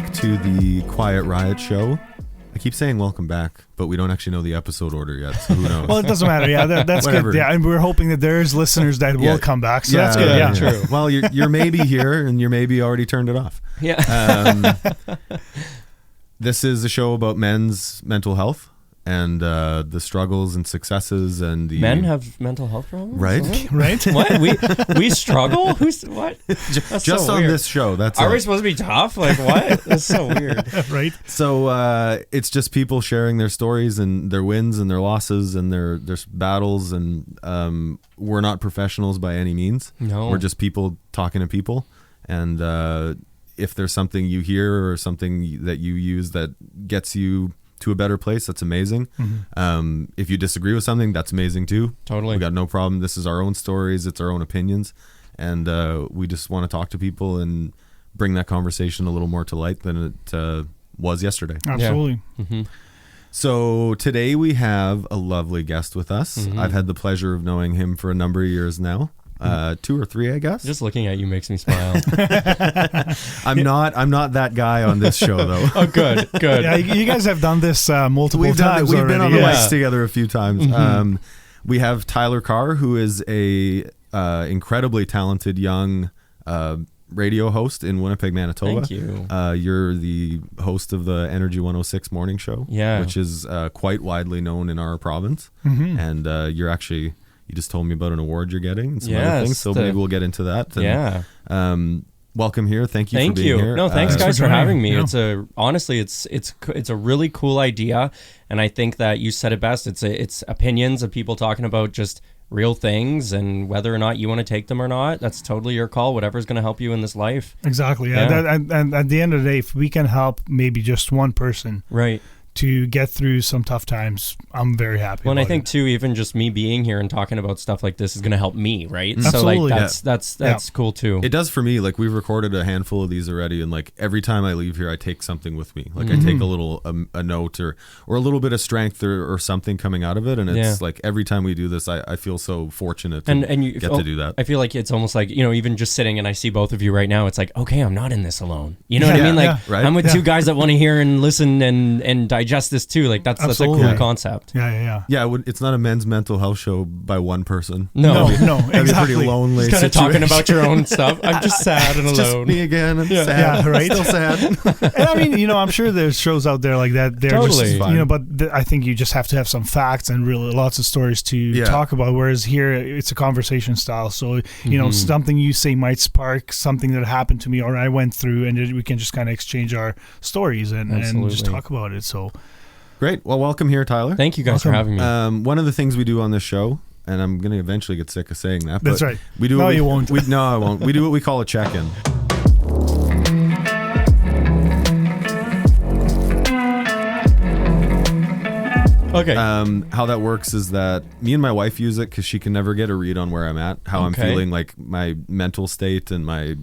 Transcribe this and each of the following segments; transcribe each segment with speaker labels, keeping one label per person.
Speaker 1: back to the Quiet Riot show. I keep saying welcome back, but we don't actually know the episode order yet, so who knows?
Speaker 2: Well, it doesn't matter. Yeah, that's good. Yeah, and we're hoping that there's listeners that will come back, so that's good. Yeah,
Speaker 1: true. Well, you're maybe here, and you're maybe already turned it off.
Speaker 3: Yeah.
Speaker 1: This is a show about men's mental health and the struggles and successes and the
Speaker 3: men have mental health problems,
Speaker 1: right?
Speaker 3: What we struggle? Who's what?
Speaker 1: Just so on weird. This show. That's
Speaker 3: are we supposed to be tough? Like what? That's so weird,
Speaker 2: right?
Speaker 1: So it's just people sharing their stories and their wins and their losses and their battles, and we're not professionals by any means.
Speaker 3: No,
Speaker 1: we're just people talking to people, and if there's something you hear or something that you use that gets you to a better place, that's amazing. Mm-hmm. If you disagree with something, that's amazing too.
Speaker 3: Totally.
Speaker 1: We got no problem. This is our own stories, it's our own opinions, and we just want to talk to people and bring that conversation a little more to light than it was yesterday.
Speaker 2: Absolutely.
Speaker 3: Yeah. Mm-hmm.
Speaker 1: So today we have a lovely guest with us.
Speaker 3: Mm-hmm.
Speaker 1: I've had the pleasure of knowing him for a number of years now. 2 or 3, I guess.
Speaker 3: Just looking at you makes me smile.
Speaker 1: I'm not that guy on this show though.
Speaker 3: Oh, good.
Speaker 2: Yeah, you guys have done this multiple times.
Speaker 1: We've
Speaker 2: already.
Speaker 1: been on the mics together a few times. Mm-hmm. We have Tyler Carr, who is a incredibly talented young radio host in Winnipeg, Manitoba.
Speaker 3: Thank you.
Speaker 1: You're the host of the Energy 106 morning show, which is quite widely known in our province. Mm-hmm. And you're actually. You just told me about an award you're getting and some other things, so maybe we'll get into that. And, welcome here. Thank you for being here.
Speaker 3: No, thanks guys for having me. Yeah. Honestly, it's a really cool idea, and I think that you said it best. It's opinions of people talking about just real things, and whether or not you want to take them or not, that's totally your call. Whatever's going to help you in this life.
Speaker 2: Exactly. Yeah. And at the end of the day, if we can help maybe just one person,
Speaker 3: right,
Speaker 2: to get through some tough times, I'm very happy.
Speaker 3: Well, and I think too, even just me being here and talking about stuff like this is going to help me, right?
Speaker 2: Absolutely.
Speaker 3: So like that's cool too.
Speaker 1: It does for me. Like we've recorded a handful of these already, and like every time I leave here, I take something with me. Like I take a little a note or a little bit of strength or something coming out of it, and it's like every time we do this, I feel so fortunate to get to do that.
Speaker 3: I feel like it's almost like even just sitting and I see both of you right now, it's like okay, I'm not in this alone. You know what I mean? Like I'm with two guys that want to hear and listen and digest this too. Like that's a cool concept.
Speaker 2: Yeah.
Speaker 1: It's not a men's mental health show by one person.
Speaker 3: No,
Speaker 2: exactly.
Speaker 1: That'd be pretty lonely.
Speaker 3: Just kind of talking about your own stuff. I'm just sad and alone.
Speaker 1: Just me again. I'm sad.
Speaker 2: Yeah, right.
Speaker 1: Still sad.
Speaker 2: And I mean, I'm sure there's shows out there like that. They're
Speaker 3: totally.
Speaker 2: Just, but I think you just have to have some facts and really lots of stories to talk about. Whereas here, it's a conversation style. So something you say might spark something that happened to me or I went through, and we can just kind of exchange our stories and just talk about it. So.
Speaker 1: Great. Well, welcome here, Tyler.
Speaker 3: Thank you guys for having me.
Speaker 1: One of the things we do on this show, and I'm going to eventually get sick of saying that.
Speaker 2: That's right.
Speaker 1: We do.
Speaker 2: No, you won't.
Speaker 1: No, I won't. We do what we call a check-in.
Speaker 3: Okay.
Speaker 1: How that works is that me and my wife use it because she can never get a read on where I'm at, how I'm feeling, like my mental state and my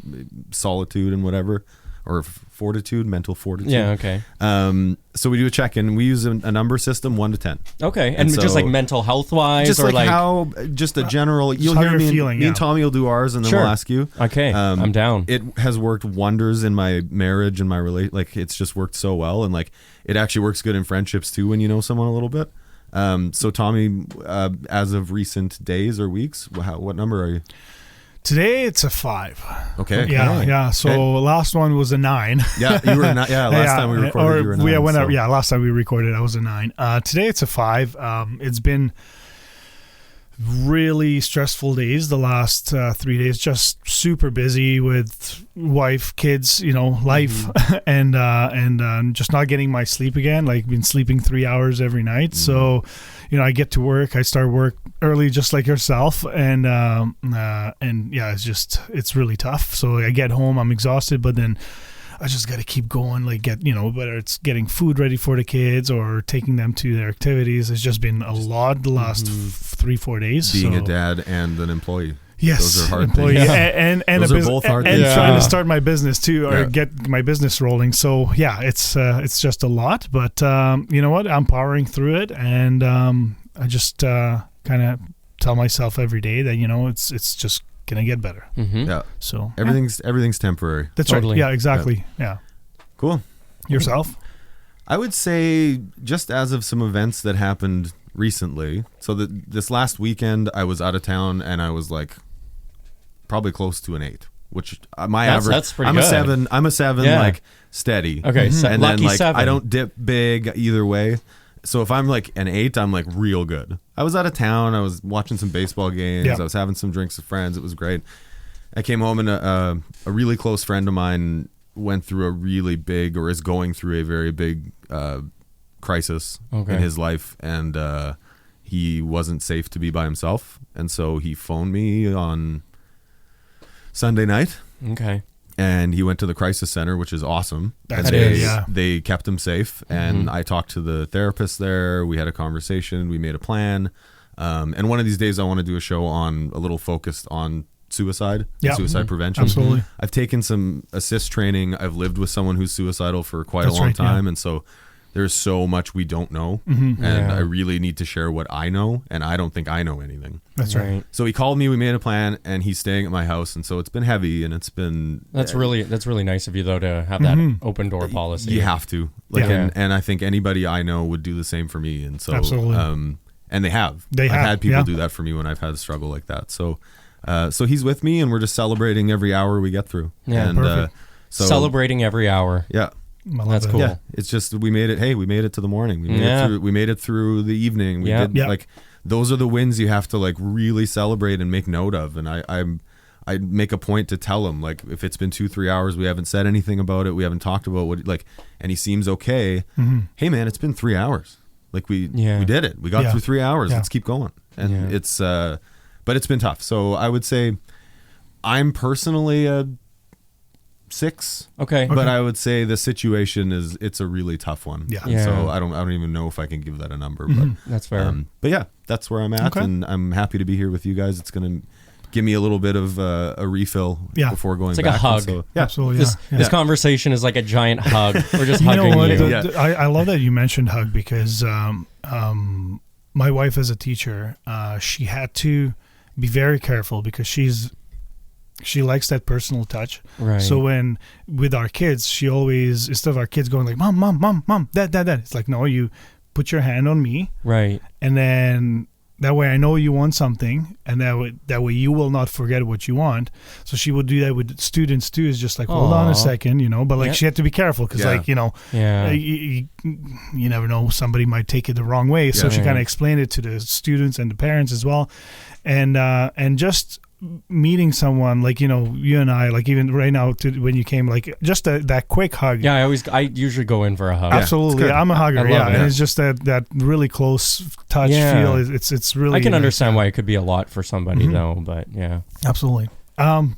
Speaker 1: solitude and whatever. Or mental fortitude.
Speaker 3: Yeah, okay.
Speaker 1: So we do a check-in. We use a number system, 1 to 10.
Speaker 3: Okay, and just like mental health-wise?
Speaker 1: Just
Speaker 3: or
Speaker 1: like how, just a general, you'll hear me and Tommy will do ours, and then we'll ask you.
Speaker 3: Okay, I'm down.
Speaker 1: It has worked wonders in my marriage and my like it's just worked so well, and like it actually works good in friendships too when you know someone a little bit. So Tommy, as of recent days or weeks, what number are you?
Speaker 2: Today it's a 5.
Speaker 1: Okay.
Speaker 2: Yeah. So last one was a 9.
Speaker 1: Yeah, you were not. Yeah, last time we recorded, you were a 9.
Speaker 2: Last time we recorded, I was a 9. Today it's a 5. It's been really stressful days. The last 3 days, just super busy with wife, kids, life, and just not getting my sleep again. Like been sleeping 3 hours every night. So. I get to work. I start work early, just like yourself, and it's really tough. So I get home, I'm exhausted, but then I just got to keep going. Like whether it's getting food ready for the kids or taking them to their activities. It's just been a lot the last 3-4 days.
Speaker 1: Being a dad and an employee.
Speaker 2: Yes,
Speaker 1: those are hard
Speaker 2: employee
Speaker 1: things.
Speaker 2: and
Speaker 1: those are both hard things.
Speaker 2: And trying to start my business too, or get my business rolling. So it's just a lot. But you know what? I'm powering through it, and I just kind of tell myself every day that it's just gonna get better.
Speaker 1: Mm-hmm. Yeah.
Speaker 2: So
Speaker 1: everything's temporary.
Speaker 2: That's totally. Right. Yeah. Exactly. Yeah.
Speaker 1: Cool.
Speaker 2: Yourself?
Speaker 1: I would say just as of some events that happened recently. So this last weekend, I was out of town and I was like probably close to an 8, which my average.
Speaker 3: That's pretty
Speaker 1: I'm
Speaker 3: good.
Speaker 1: a 7. I'm a 7, like steady.
Speaker 3: Okay,
Speaker 1: and
Speaker 3: lucky
Speaker 1: then like
Speaker 3: 7.
Speaker 1: I don't dip big either way. So if I'm like an 8, I'm like real good. I was out of town. I was watching some baseball games.
Speaker 2: Yeah.
Speaker 1: I was having some drinks with friends. It was great. I came home and a really close friend of mine went through a really big, or is going through a very big crisis in his life, and he wasn't safe to be by himself, and so he phoned me on Sunday night.
Speaker 3: Okay.
Speaker 1: And he went to the crisis center, which is awesome. They kept him safe, and I talked to the therapist there. We had a conversation. We made a plan, and one of these days I want to do a show on a little focused on suicide, suicide prevention.
Speaker 2: Absolutely.
Speaker 1: I've taken some assist training. I've lived with someone who's suicidal for quite a long time, and so there's so much we don't know, and I really need to share what I know, and I don't think I know anything.
Speaker 2: That's right.
Speaker 1: So he called me, we made a plan, and he's staying at my house, and so it's been heavy, and it's been...
Speaker 3: That's really nice of you, though, to have that open door policy.
Speaker 1: You have to. And I think anybody I know would do the same for me, and so...
Speaker 2: Absolutely.
Speaker 1: And I've had people do that for me when I've had a struggle like that. So he's with me, and we're just celebrating every hour we get through.
Speaker 2: Yeah, and, perfect.
Speaker 3: Celebrating every hour.
Speaker 1: Yeah.
Speaker 3: That's cool.
Speaker 1: Yeah, it's just we made it. Hey, we made it to the morning. We made it through the evening. We did like those are the wins you have to like really celebrate and make note of. And I make a point to tell him, like, if it's been 2-3 hours, we haven't said anything about it, we haven't talked about what, like, and he seems okay. Hey man, it's been 3 hours. Like we did it. We got through 3 hours. Let's keep going. And it's but it's been tough. So I would say I'm personally a 6.
Speaker 3: Okay.
Speaker 1: But I would say the situation it's a really tough one.
Speaker 2: Yeah.
Speaker 1: So I don't even know if I can give that a number, but
Speaker 3: that's fair.
Speaker 1: But yeah, that's where I'm at, and I'm happy to be here with you guys. It's going to give me a little bit of a refill before going back.
Speaker 3: It's like a hug.
Speaker 1: So,
Speaker 2: Absolutely.
Speaker 3: This conversation is like a giant hug. We're just hugging you.
Speaker 2: I love that you mentioned hug because my wife is a teacher. She had to be very careful because she likes that personal touch.
Speaker 3: Right.
Speaker 2: So when with our kids, she always, instead of our kids going like, mom, dad, it's like, no, you put your hand on me.
Speaker 3: Right.
Speaker 2: And then that way I know you want something, and that way you will not forget what you want. So she would do that with students too, is just like, hold on a second, but like she had to be careful because like, you never know, somebody might take it the wrong way. So she kind of explained it to the students and the parents as well. And just meeting someone like you and I, like even right now when you came, like just that quick hug.
Speaker 3: I usually go in for a hug.
Speaker 2: Absolutely. I'm a hugger. And it's just that really close touch feel. It's really,
Speaker 3: I can understand why it could be a lot for somebody though, but
Speaker 2: absolutely.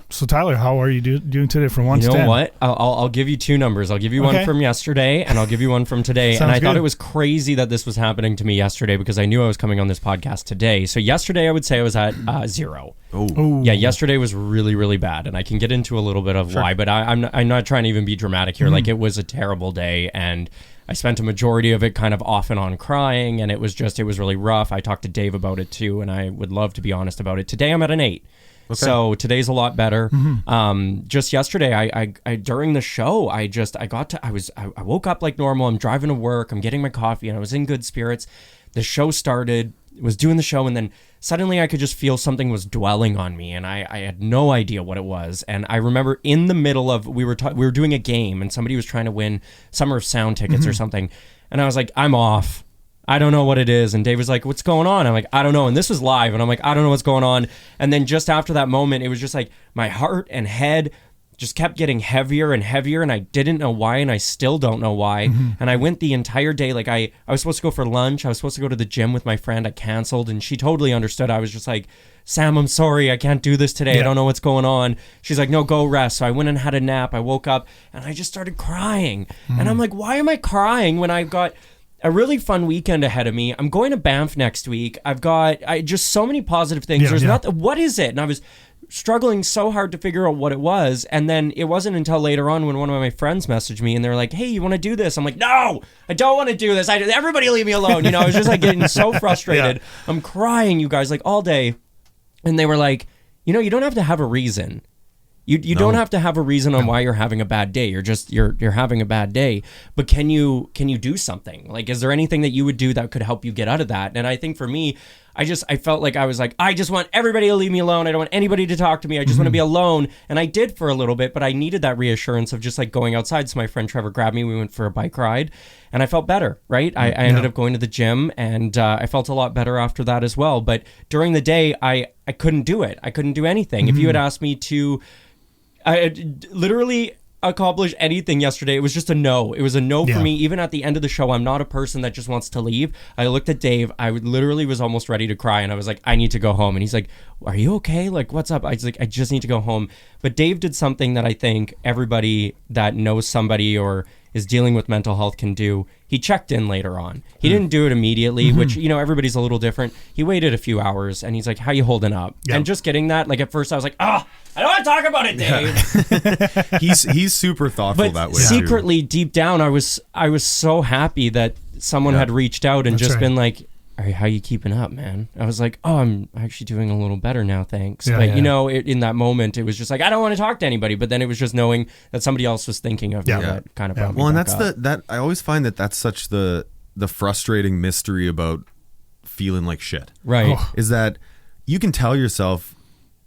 Speaker 2: So Tyler, how are you doing today from 1 to 10?
Speaker 3: You know what? I'll give you 2 numbers. I'll give you one from yesterday, and I'll give you one from today. And I thought it was crazy that this was happening to me yesterday because I knew I was coming on this podcast today. So yesterday, I would say I was at 0.
Speaker 1: Oh.
Speaker 3: Yeah, yesterday was really, really bad, and I can get into a little bit of why, but I'm not trying to even be dramatic here. Like, it was a terrible day, and I spent a majority of it kind of off and on crying, and it was really rough. I talked to Dave about it too, and I would love to be honest about it. Today, I'm at an 8. Okay. So today's a lot better. Just yesterday, I during the show, I woke up like normal. I'm driving to work. I'm getting my coffee, and I was in good spirits. The show started. Was doing the show, and then suddenly I could just feel something was dwelling on me, and I had no idea what it was. And I remember in the middle of we were doing a game, and somebody was trying to win Summer of Sound tickets or something, and I was like, I'm off. I don't know what it is. And Dave was like, what's going on? I'm like, I don't know. And this was live. And I'm like, I don't know what's going on. And then just after that moment, it was just like my heart and head just kept getting heavier and heavier. And I didn't know why. And I still don't know why. And I went the entire day. Like I was supposed to go for lunch. I was supposed to go to the gym with my friend. I canceled. And she totally understood. I was just like, Sam, I'm sorry. I can't do this today. I don't know what's going on. She's like, no, go rest. So I went and had a nap. I woke up and I just started crying. And I'm like, why am I crying when I've got a really fun weekend ahead of me? I'm going to Banff next week. I've got just so many positive things. What is it? And I was struggling so hard to figure out what it was. And then it wasn't until later on when one of my friends messaged me and they're like, hey, you want to do this? I'm like, no, I don't want to do this. Everybody leave me alone. I was just like getting so frustrated. I'm crying, you guys, like all day. And they were like, you don't have to have a reason. You don't have to have a reason on why you're having a bad day. You're having a bad day. But can you do something? Like, is there anything that you would do that could help you get out of that? And I think for me, I felt like I was like, I just want everybody to leave me alone. I don't want anybody to talk to me. I just want to be alone. And I did for a little bit, but I needed that reassurance of just like going outside. So my friend Trevor grabbed me. We went for a bike ride and I felt better, right? I ended up going to the gym and I felt a lot better after that as well. But during the day, I couldn't do it. I couldn't do anything. If you had asked me to literally accomplish anything yesterday, it was just a no. It was a no for me. Even at the end of the show, I'm not a person that just wants to leave. I looked at Dave. I literally was almost ready to cry, and I was like, I need to go home. And he's like, are you okay? Like, what's up? I was like, I just need to go home. But Dave did something that I think everybody that knows somebody or is dealing with mental health can do. He checked in later on. He didn't do it immediately, which, everybody's a little different. He waited a few hours and he's like, how you holding up? Yep. And just getting that, like at first I was like, I don't want to talk about it, Dave.
Speaker 1: He's super thoughtful that way.
Speaker 3: Secretly, deep down, I was so happy that someone had reached out and been like, how you keeping up, man? I was like, I'm actually doing a little better now, thanks. But in that moment, it was just like, I don't want to talk to anybody. But then it was just knowing that somebody else was thinking of me that kind of brought me
Speaker 1: well, and
Speaker 3: back
Speaker 1: that's
Speaker 3: up.
Speaker 1: that I always find that's such the frustrating mystery about feeling like shit.
Speaker 3: Right.
Speaker 1: Is that you can tell yourself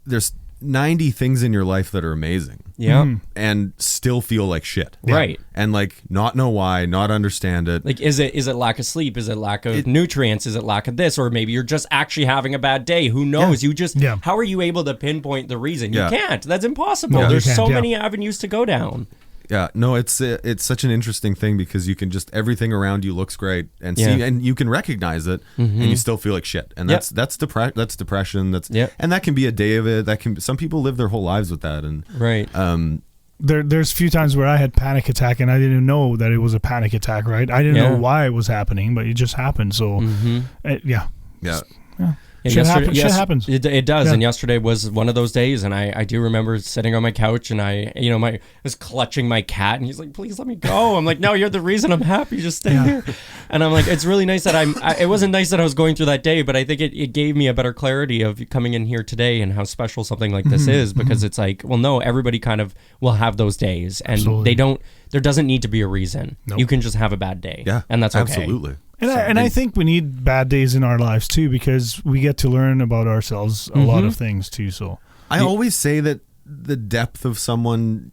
Speaker 1: there's 90 things in your life that are amazing.
Speaker 3: Yeah.
Speaker 1: And still feel like shit.
Speaker 3: Right.
Speaker 1: And like not know why, not understand it.
Speaker 3: Like, is it lack of sleep? Is it lack of nutrients? Is it lack of this? Or maybe you're just actually having a bad day. Who knows? You just, how are you able to pinpoint the reason? You can't. That's impossible.
Speaker 2: No,
Speaker 3: There's so many avenues to go down.
Speaker 1: Yeah, no, it's such an interesting thing because you can just everything around you looks great and see and you can recognize it and you still feel like shit. And that's depression. And that can be a day of it. Some people live their whole lives with that and
Speaker 2: There's a few times where I had panic attack and I didn't even know that it was a panic attack, right? I didn't know why it was happening, but it just happened. So Shit happens.
Speaker 3: It does. And yesterday was one of those days. And I do remember sitting on my couch and I was clutching my cat and he's like, please let me go. I'm like, no, you're the reason I'm happy. Just stay here. And I'm like, it's really nice that it wasn't nice that I was going through that day, but I think it gave me a better clarity of coming in here today and how special something like this is because it's like, well, no, everybody kind of will have those days and there doesn't need to be a reason. Nope. You can just have a bad day. Yeah. And that's okay.
Speaker 1: Absolutely.
Speaker 2: And I think we need bad days in our lives too because we get to learn about ourselves a lot of things too. So
Speaker 1: I always say that the depth of someone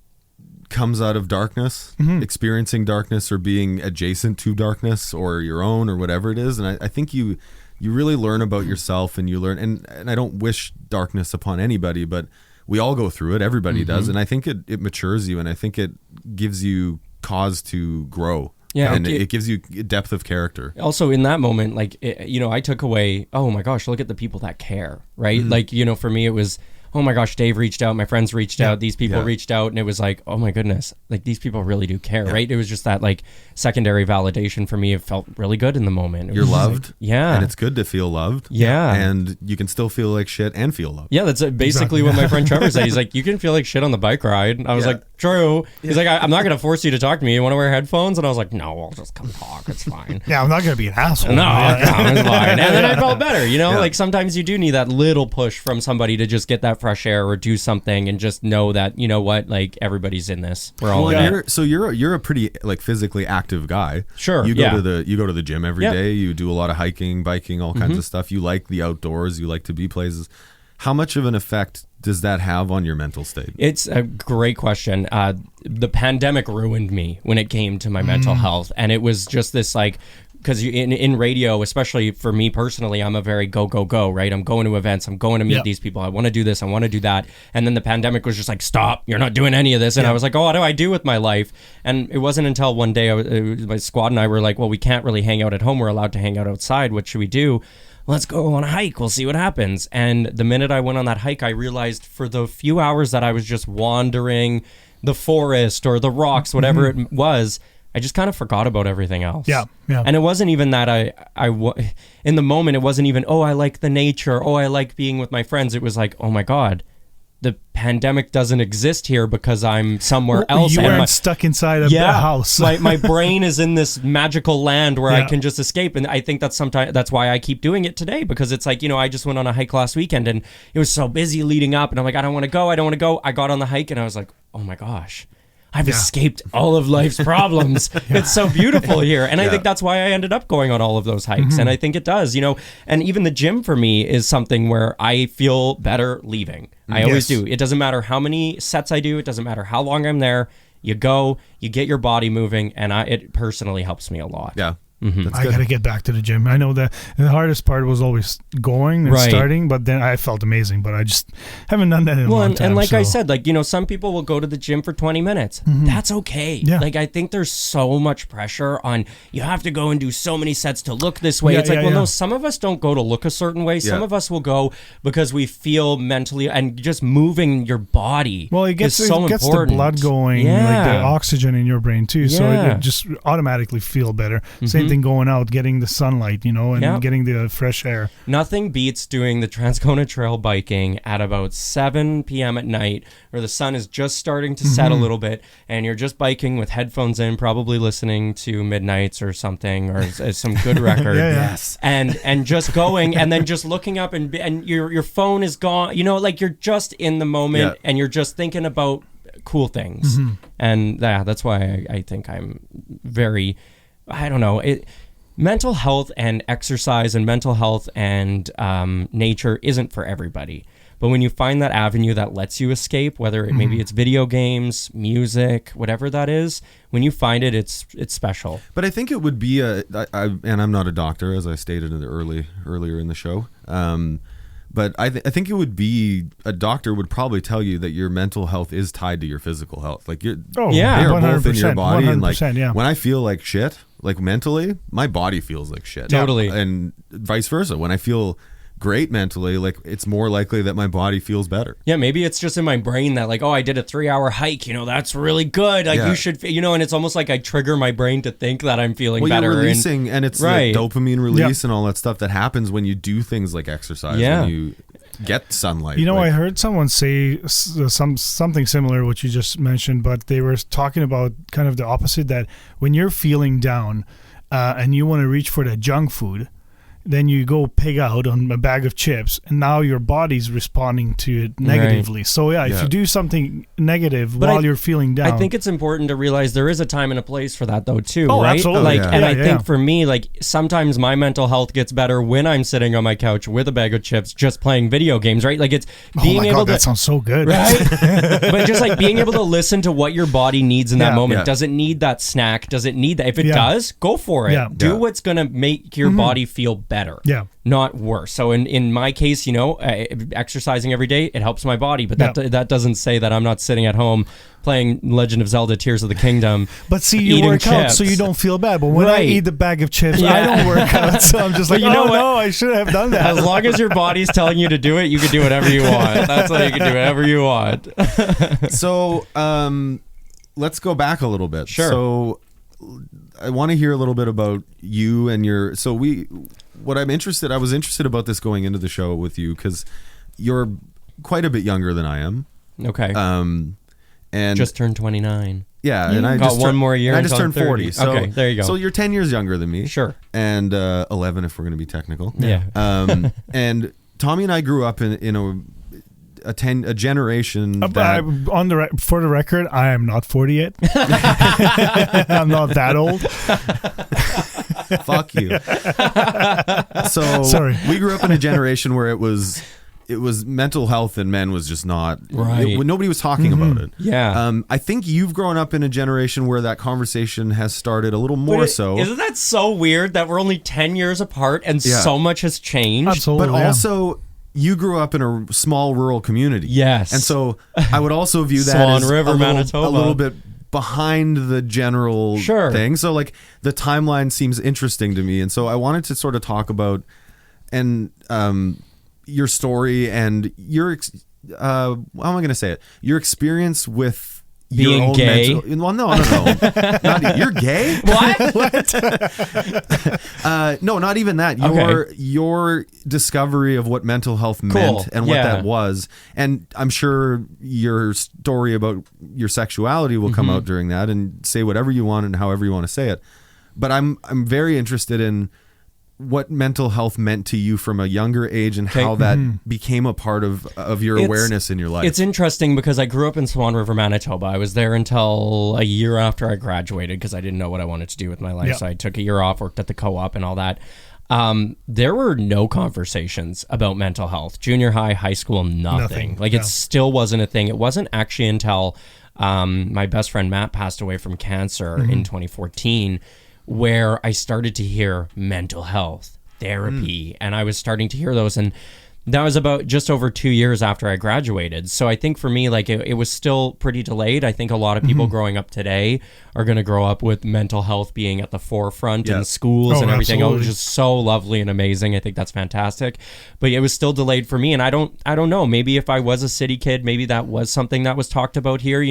Speaker 1: comes out of darkness, experiencing darkness or being adjacent to darkness or your own or whatever it is. And I think you really learn about yourself and you learn, and I don't wish darkness upon anybody, but we all go through it. Everybody does. And I think it matures you and I think it gives you cause to grow. Yeah, and it gives you depth of character.
Speaker 3: Also, in that moment, like, I took away, oh my gosh, look at the people that care, right? Like, for me, it was, oh my gosh, Dave reached out, my friends reached out, these people reached out, and it was like, oh my goodness, like these people really do care, right? It was just that like secondary validation for me. It felt really good in the moment.
Speaker 1: You're loved.
Speaker 3: Like,
Speaker 1: and it's good to feel loved.
Speaker 3: Yeah.
Speaker 1: And you can still feel like shit and feel loved.
Speaker 3: Yeah, that's basically what my friend Trevor said. He's like, you can feel like shit on the bike ride. And I was like, true. He's like, I'm not going to force you to talk to me. You want to wear headphones? And I was like, no, I'll just come talk. It's fine.
Speaker 2: I'm not going to be an asshole.
Speaker 3: No, it's fine. And then I felt better, like sometimes you do need that little push from somebody to just get that fresh air or do something and just know that, you know what, like everybody's in this. We're all in it.
Speaker 1: So you're a pretty like physically active guy.
Speaker 3: Sure.
Speaker 1: You go to the gym every day. You do a lot of hiking, biking, all kinds of stuff. You like the outdoors. You like to be places. How much of an effect does that have on your mental state?
Speaker 3: It's a great question. The pandemic ruined me when it came to my mental health. And it was just this like, because in radio, especially for me personally, I'm a very go, right? I'm going to events. I'm going to meet these people. I want to do this. I want to do that. And then the pandemic was just like, stop, you're not doing any of this. And I was like, oh, what do I do with my life? And it wasn't until one day my squad and I were like, well, we can't really hang out at home. We're allowed to hang out outside. What should we do? Let's go on a hike. We'll see what happens. And the minute I went on that hike, I realized for the few hours that I was just wandering the forest or the rocks, whatever it was, I just kind of forgot about everything else.
Speaker 2: Yeah.
Speaker 3: And it wasn't even that in the moment, it wasn't even, oh, I like the nature. Oh, I like being with my friends. It was like, oh my God, the pandemic doesn't exist here because I'm somewhere else.
Speaker 2: You weren't stuck inside a house.
Speaker 3: my brain is in this magical land where I can just escape. And I think that's why I keep doing it today, because it's like, I just went on a hike last weekend and it was so busy leading up and I'm like, I don't want to go. I got on the hike and I was like, oh my gosh, I've escaped all of life's problems. It's so beautiful here. And I think that's why I ended up going on all of those hikes. And I think it does, and even the gym for me is something where I feel better leaving. I always do. It doesn't matter how many sets I do. It doesn't matter how long I'm there. You go, you get your body moving, and it personally helps me a lot.
Speaker 1: Yeah.
Speaker 2: I got to get back to the gym. I know that the hardest part was always going and starting, but then I felt amazing, but I just haven't done that in a long time.
Speaker 3: And like I said, some people will go to the gym for 20 minutes. That's okay. Yeah. I think there's so much pressure on, you have to go and do so many sets to look this way. No, some of us don't go to look a certain way. Some of us will go because we feel mentally, and just moving your body
Speaker 2: it gets
Speaker 3: important.
Speaker 2: The blood going, like the oxygen in your brain too, so it just automatically feel better. Same thing going out, getting the sunlight, and getting the fresh air.
Speaker 3: Nothing beats doing the Transcona Trail biking at about 7 p.m. at night, where the sun is just starting to set a little bit, and you're just biking with headphones in, probably listening to Midnights or something, or some good record.
Speaker 1: Yes.
Speaker 3: And just going, and then just looking up, and your phone is gone. You're just in the moment, and you're just thinking about cool things. And that's why I think I'm very... I don't know. Mental health and exercise and mental health and nature isn't for everybody. But when you find that avenue that lets you escape, whether maybe it's video games, music, whatever that is, when you find it, it's special.
Speaker 1: But I think it would be and I'm not a doctor, as I stated earlier in the show. But I think it would be, a doctor would probably tell you that your mental health is tied to your physical health. Like they are both in your body. And when I feel like shit, like mentally, my body feels like shit.
Speaker 3: Totally.
Speaker 1: And vice versa. When I feel great mentally, like it's more likely that my body feels better.
Speaker 3: Yeah, maybe it's just in my brain that I did a 3-hour hike, that's really good. You should, and it's almost like I trigger my brain to think that I'm feeling better.
Speaker 1: You're releasing, and it's the dopamine release and all that stuff that happens when you do things like exercise, when you get sunlight.
Speaker 2: I heard someone say something similar to what you just mentioned, but they were talking about kind of the opposite, that when you're feeling down and you want to reach for that junk food, then you go pig out on a bag of chips, and now your body's responding to it negatively. Right. So if you do something negative while you're feeling down,
Speaker 3: I think it's important to realize there is a time and a place for that, though, too.
Speaker 2: Oh,
Speaker 3: right?
Speaker 2: Absolutely.
Speaker 3: I think for me, sometimes my mental health gets better when I'm sitting on my couch with a bag of chips, just playing video games. Right? It's being able to.
Speaker 2: That sounds so good.
Speaker 3: Right? But just being able to listen to what your body needs in that moment. Yeah. Does it need that snack? Does it need that? If it does, go for it. Yeah. Do what's going to make your body feel better.
Speaker 2: Yeah.
Speaker 3: Not worse. So in my case, exercising every day, it helps my body. But that doesn't say that I'm not sitting at home playing Legend of Zelda Tears of the Kingdom.
Speaker 2: But see, you work out so you don't feel bad. But when I eat the bag of chips, I don't work out. So I'm just no, I should have done that.
Speaker 3: As long as your body's telling you to do it, you can do whatever you want. That's why you can do whatever you want.
Speaker 1: So let's go back a little bit.
Speaker 3: Sure.
Speaker 1: So I want to hear a little bit about you and your... I was interested about this going into the show with you because you're quite a bit younger than I am.
Speaker 3: Okay.
Speaker 1: And
Speaker 3: just turned 29.
Speaker 1: Yeah, and I
Speaker 3: got one more year.
Speaker 1: I just turned 40. So,
Speaker 3: okay, there you go.
Speaker 1: So you're 10 years younger than me.
Speaker 3: Sure.
Speaker 1: And 11 if we're going to be technical.
Speaker 3: Yeah.
Speaker 1: And Tommy and I grew up in a generation that...
Speaker 2: for the record, I am not 40 yet. I'm not that old.
Speaker 1: Fuck you. So sorry. We grew up in a generation where it was mental health in men was just not
Speaker 3: right.
Speaker 1: Nobody was talking about it.
Speaker 3: Yeah.
Speaker 1: I think you've grown up in a generation where that conversation has started a little more so.
Speaker 3: Isn't that so weird that we're only 10 years apart and so much has changed?
Speaker 2: Absolutely.
Speaker 1: But also, you grew up in a small rural community.
Speaker 3: Yes.
Speaker 1: And so I would also view that
Speaker 3: Swan
Speaker 1: as
Speaker 3: River, Manitoba.
Speaker 1: A little bit behind the general thing. So the timeline seems interesting to me. And so I wanted to sort of talk about your story and your how am I going to say it? Your experience with
Speaker 3: Being gay?
Speaker 1: Well, no. You're gay?
Speaker 3: What?
Speaker 1: No, not even that. Your discovery of what mental health meant and what that was. And I'm sure your story about your sexuality will come out during that, and say whatever you want and however you want to say it. But I'm very interested in what mental health meant to you from a younger age, and how that became a part of your awareness in your life.
Speaker 3: It's interesting because I grew up in Swan River, Manitoba. I was there until a year after I graduated because I didn't know what I wanted to do with my life. Yep. So I took a year off, worked at the co-op and all that. There were no conversations about mental health. Junior high, high school, nothing. It still wasn't a thing. It wasn't actually until my best friend Matt passed away from cancer in 2014 where I started to hear mental health, therapy, and I was starting to hear those. And that was about just over 2 years after I graduated. So I think for me, it was still pretty delayed. I think a lot of people growing up today are going to grow up with mental health being at the forefront in schools and everything. Absolutely. Which is so lovely and amazing. I think that's fantastic. But it was still delayed for me. And I don't know. Maybe if I was a city kid, maybe that was something that was talked about here.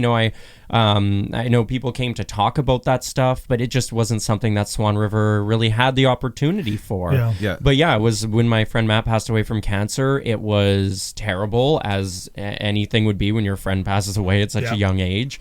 Speaker 3: I know people came to talk about that stuff, but it just wasn't something that Swan River really had the opportunity for.
Speaker 1: Yeah.
Speaker 3: But it was when my friend Matt passed away from cancer. It was terrible, as anything would be when your friend passes away at such a young age.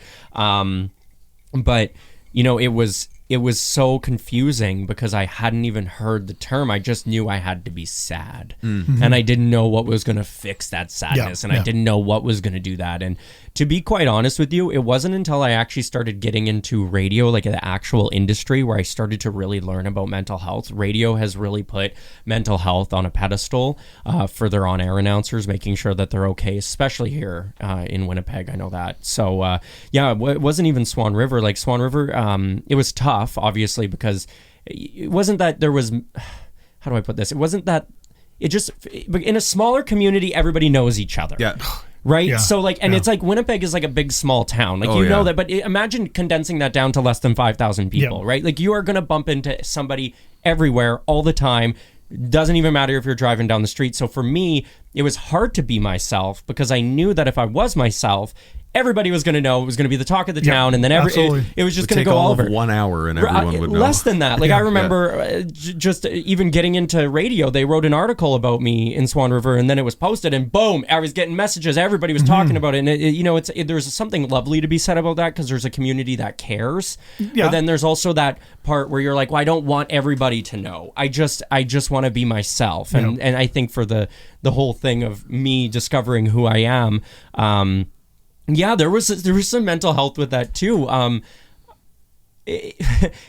Speaker 3: But it was so confusing because I hadn't even heard the term. I just knew I had to be sad, and I didn't know what was going to fix that sadness, and I didn't know what was going to do that. And to be quite honest with you, it wasn't until I actually started getting into radio, like the actual industry, where I started to really learn about mental health. Radio has really put mental health on a pedestal for their on-air announcers, making sure that they're okay, especially here in Winnipeg. I know that. So it wasn't even Swan River. Like Swan River, it was tough, obviously, because it wasn't that there was, how do I put this? It wasn't that it just, in a smaller community, everybody knows each other. Yeah. Right? Yeah. So it's like Winnipeg is like a big small town. Know that, but imagine condensing that down to less than 5,000 people, right? Like you are going to bump into somebody everywhere all the time. Doesn't even matter if you're driving down the street. So for me, it was hard to be myself because I knew that if I was myself, everybody was going to know. It was going to be the talk of the town, and then it was just going to go all over.
Speaker 1: 1 hour, and everyone would know.
Speaker 3: Less than that. I remember just even getting into radio. They wrote an article about me in Swan River, and then it was posted, and boom, I was getting messages. Everybody was talking about it, and there's something lovely to be said about that because there's a community that cares. Yeah. But then there's also that part where you're like, well, I don't want everybody to know. I just want to be myself, and I think for the whole thing of me discovering who I am. There was some mental health with that too.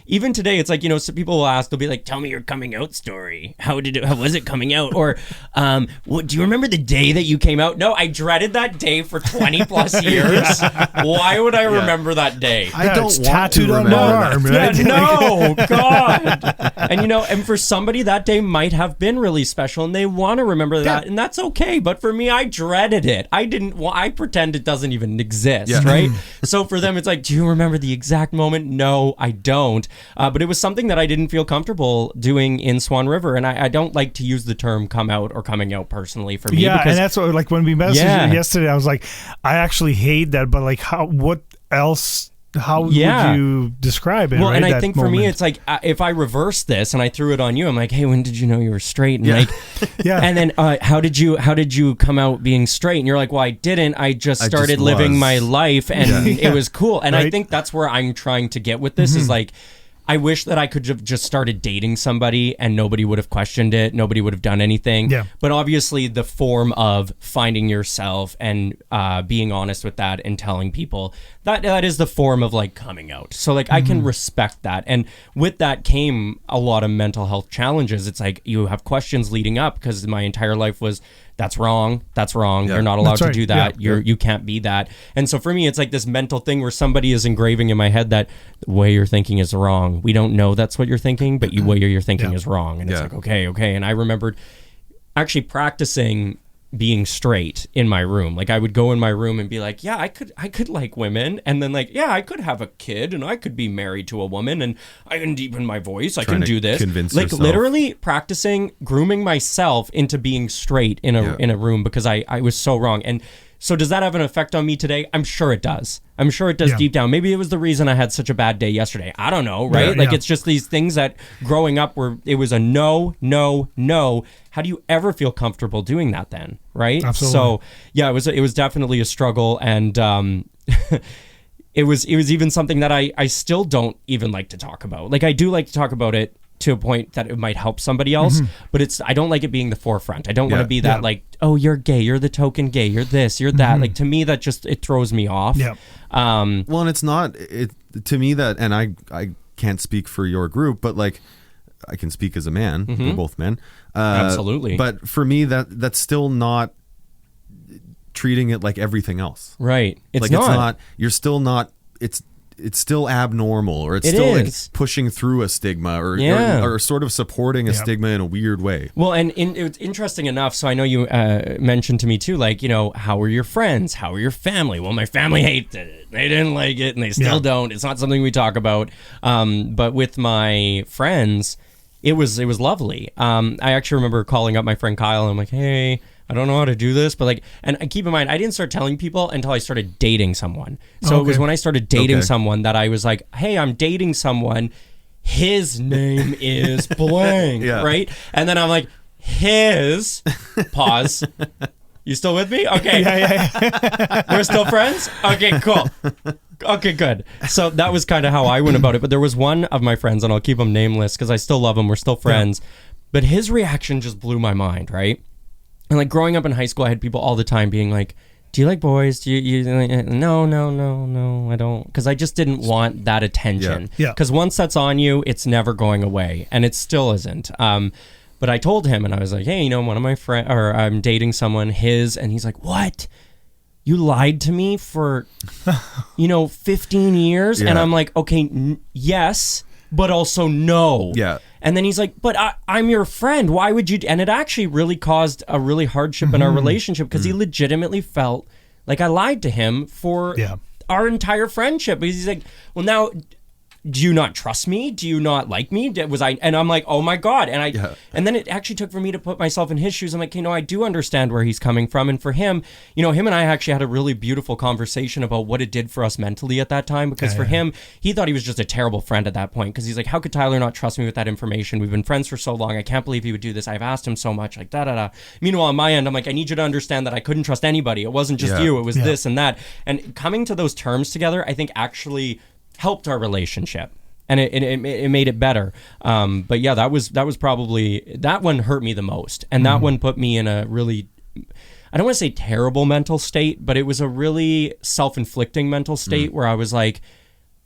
Speaker 3: Even today, it's like, some people will ask, they'll be like, tell me your coming out story. How was it coming out? Or, do you remember the day that you came out? No, I dreaded that day for 20 plus years. Why would I remember that day?
Speaker 1: I don't want
Speaker 2: tattooed
Speaker 1: to
Speaker 2: on my arm, right?
Speaker 3: No, God. And, and for somebody that day might have been really special and they want to remember that, and that's okay. But for me, I dreaded it. I pretend it doesn't even exist, right? So for them, it's like, do you remember the exact moment? No, I don't. But it was something that I didn't feel comfortable doing in Swan River. And I don't like to use the term come out or coming out personally for me.
Speaker 2: Yeah, and that's what, when we messaged yesterday, I was like, I actually hate that, but what else? How would you describe it?
Speaker 3: Well, and I think for me, it's like if I reverse this and I threw it on you, I'm like, hey, when did you know you were straight? And and then how did you come out being straight? And you're like, well, I didn't. I just started living my life, and it was cool. And I think that's where I'm trying to get with this is like, I wish that I could have just started dating somebody and nobody would have questioned it. Nobody would have done anything. Yeah. But obviously the form of finding yourself and being honest with that and telling people that is the form of coming out. So I can respect that. And with that came a lot of mental health challenges. It's like you have questions leading up because my entire life was, that's wrong. Yeah. You're not allowed to do that. You can't be that. And so for me, it's like this mental thing where somebody is engraving in my head that the way you're thinking is wrong. We don't know that's what you're thinking, but the way you're thinking is wrong. And it's like, okay. And I remembered actually practicing being straight in my room. I would go in my room and be like, I could like women, and then I could have a kid, and I could be married to a woman, and I can deepen my voice. I can do this.
Speaker 1: Convince yourself.
Speaker 3: Literally practicing grooming myself into being straight in a room because I was so wrong. And So does that have an effect on me today? I'm sure it does. I'm sure it does deep down. Maybe it was the reason I had such a bad day yesterday. I don't know, right? It's just these things that growing up where it was a no, no, no. How do you ever feel comfortable doing that then, right?
Speaker 2: Absolutely.
Speaker 3: So yeah, it was definitely a struggle, and it was even something that I still don't even like to talk about. Like I do like to talk about it to a point that it might help somebody else, but I don't like it being the forefront. I don't want to be that like, oh, you're gay, you're the token gay, you're this, you're that. Like to me, that just, it throws me off.
Speaker 2: Yeah.
Speaker 1: Well, and it's not, to me that, and I can't speak for your group, but like I can speak as a man, we're both men.
Speaker 3: Absolutely.
Speaker 1: But for me, that's still not treating it like everything else.
Speaker 3: Right.
Speaker 1: It's not, you're still not, it's still abnormal, or it's still like pushing through a stigma, or sort of supporting a stigma in a weird way.
Speaker 3: Well, and it's interesting enough. So I know you mentioned to me too, like, how are your friends? How are your family? Well, my family hated it. They didn't like it, and they still don't. It's not something we talk about. But with my friends, it was lovely. I actually remember calling up my friend Kyle, and I'm like, hey, I don't know how to do this, but like, and keep in mind, I didn't start telling people until I started dating someone. So it was when I started dating someone that I was like, hey, I'm dating someone. His name is blank, right? And then I'm like, pause. You still with me? Okay. Yeah. We're still friends? Okay, cool. Okay, good. So that was kind of how I went about it. But there was one of my friends, and I'll keep him nameless because I still love him. We're still friends. But his reaction just blew my mind, right? And like growing up in high school, I had people all the time being like, do you like boys? Do you no, I don't. Because I just didn't want that attention. Because once that's on you, it's never going away. And it still isn't. But I told him, and I was like, hey, one of my friends, or I'm dating someone, and he's like, what? You lied to me for, 15 years? And I'm like, okay, yes, but also no.
Speaker 1: Yeah.
Speaker 3: And then he's like, but I'm your friend. Why would you? And it actually really caused a really hardship in our relationship, because he legitimately felt like I lied to him for our entire friendship. Because he's like, well, now, do you not trust me? Do you not like me? And I'm like, oh my God. And then it actually took for me to put myself in his shoes. I'm like, I do understand where he's coming from. And for him, him and I actually had a really beautiful conversation about what it did for us mentally at that time. Because for him, he thought he was just a terrible friend at that point. Because he's like, how could Tyler not trust me with that information? We've been friends for so long. I can't believe he would do this. I've asked him so much, like da-da-da. Meanwhile, on my end, I'm like, I need you to understand that I couldn't trust anybody. It wasn't just you. It was this and that. And coming to those terms together, I think actually helped our relationship, and it made it better. But yeah, that was probably, that one hurt me the most, and that one put me in a really, I don't want to say terrible mental state, but it was a really self-inflicting mental state where I was like,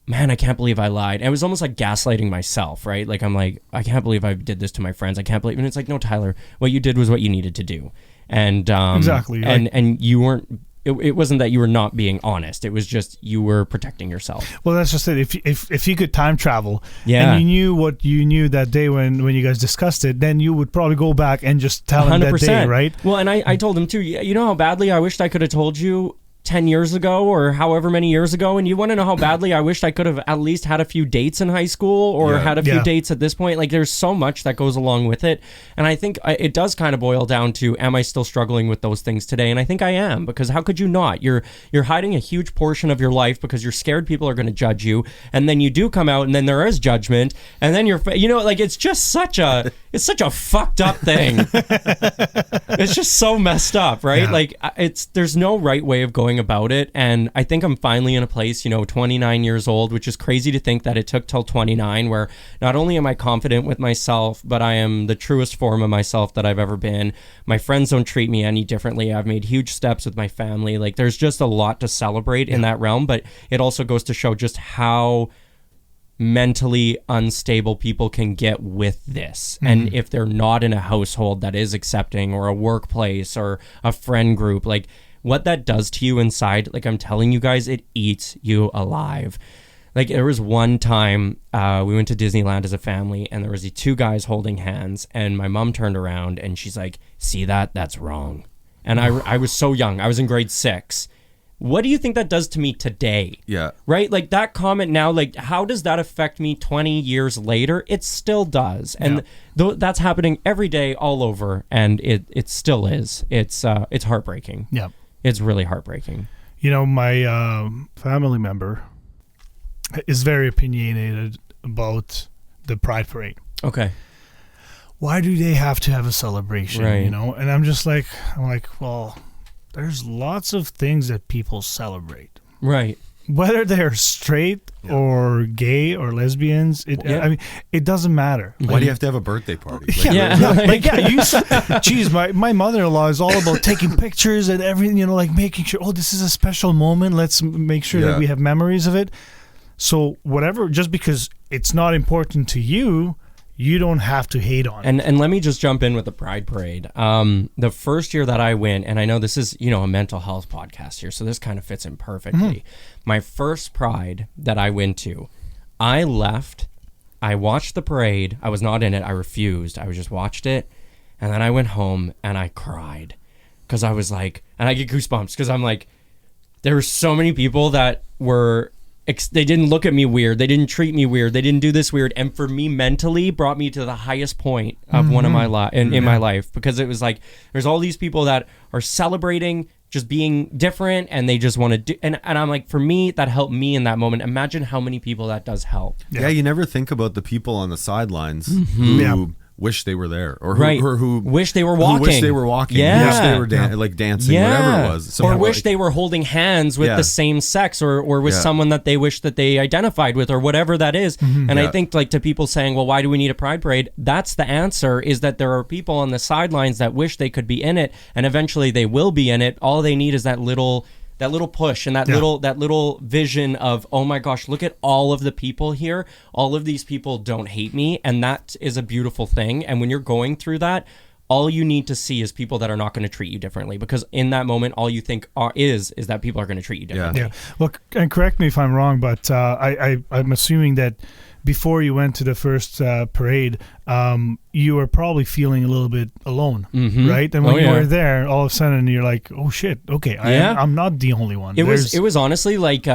Speaker 3: man, I can't believe I lied. And it was almost like gaslighting myself, right? Like I'm like, I can't believe I did this to my friends. I can't believe, and it's like, no, Tyler, what you did was what you needed to do, and
Speaker 2: exactly,
Speaker 3: and you weren't. It wasn't that you were not being honest. It was just you were protecting yourself.
Speaker 2: Well, that's just it. If you could time travel and you knew what you knew that day when you guys discussed it, then you would probably go back and just tell him that day, right?
Speaker 3: Well, and I told him too, you know how badly I wished I could have told you 10 years ago or however many years ago, and you want to know how badly I wished I could have at least had a few dates in high school or had a few dates at this point. Like there's so much that goes along with it, and I think it does kind of boil down to, am I still struggling with those things today? And I think I am, because how could you not? You're hiding a huge portion of your life because you're scared people are going to judge you, and then you do come out and then there is judgment, and then like it's just such a fucked up thing. It's just so messed up, right? Like there's no right way of going about it, and I think I'm finally in a place, 29 years old, which is crazy to think that it took till 29, where not only am I confident with myself, but I am the truest form of myself that I've ever been. My friends don't treat me any differently. I've made huge steps with my family. Like there's just a lot to celebrate in that realm, but it also goes to show just how mentally unstable people can get with this. And if they're not in a household that is accepting, or a workplace or a friend group, like what that does to you inside, like I'm telling you guys, it eats you alive. Like there was one time we went to Disneyland as a family, and there was these two guys holding hands, and my mom turned around and she's like, see that? That's wrong. And I was so young. I was in grade 6. What do you think that does to me today? Yeah. Right? Like that comment now, like how does that affect me 20 years later? It still does. And that's happening every day all over, and it still is. It's heartbreaking.
Speaker 2: Yeah.
Speaker 3: It's really heartbreaking.
Speaker 2: You know, my family member is very opinionated about the Pride Parade.
Speaker 3: Okay.
Speaker 2: Why do they have to have a celebration?
Speaker 3: Right.
Speaker 2: You know, and I'm like, well, there's lots of things that people celebrate.
Speaker 3: Right.
Speaker 2: Whether they're straight or gay or lesbians, I mean, it doesn't matter.
Speaker 1: Why do you have to have a birthday party?
Speaker 2: Geez, my mother-in-law is all about taking pictures and everything, you know, like making sure, this is a special moment. Let's make sure that we have memories of it. So whatever, just because it's not important to you, you don't have to hate on it.
Speaker 3: And let me just jump in with the Pride Parade. The first year that I went, and I know this is, you know, a mental health podcast here, so this kind of fits in perfectly. Mm-hmm. My first Pride that I went to, I left, I watched the parade. I was not in it. I refused. I just watched it. And then I went home and I cried because I was like, and I get goosebumps because I'm like, there were so many people that were... They didn't look at me weird. They didn't treat me weird. They didn't do this weird. And for me, mentally, brought me to the highest point of one of my in my life, because it was like there's all these people that are celebrating just being different, and they just want to do. And I'm like, for me, that helped me in that moment. Imagine how many people that does help.
Speaker 1: Yeah, you never think about the people on the sidelines who wish they were there, or who
Speaker 3: wish they were walking,
Speaker 1: wish they were walking, wish they were dancing, whatever it was.
Speaker 3: Or wish they were holding hands with the same sex, or with someone that they wish that they identified with, or whatever that is. And I think, like, to people saying, well, why do we need a Pride Parade? That's the answer, is that there are people on the sidelines that wish they could be in it, and eventually they will be in it. All they need is that little push and that little vision of, oh my gosh, look at all of the people here. All of these people don't hate me, and that is a beautiful thing. And when you're going through that, all you need to see is people that are not going to treat you differently, because in that moment, all you think is that people are going to treat you differently.
Speaker 2: Yeah. Well, and correct me if I'm wrong, but I'm assuming that before you went to the first parade, you were probably feeling a little bit alone, right? And when you were there, all of a sudden you're like, oh shit, okay, I'm not the only one.
Speaker 3: It was honestly like,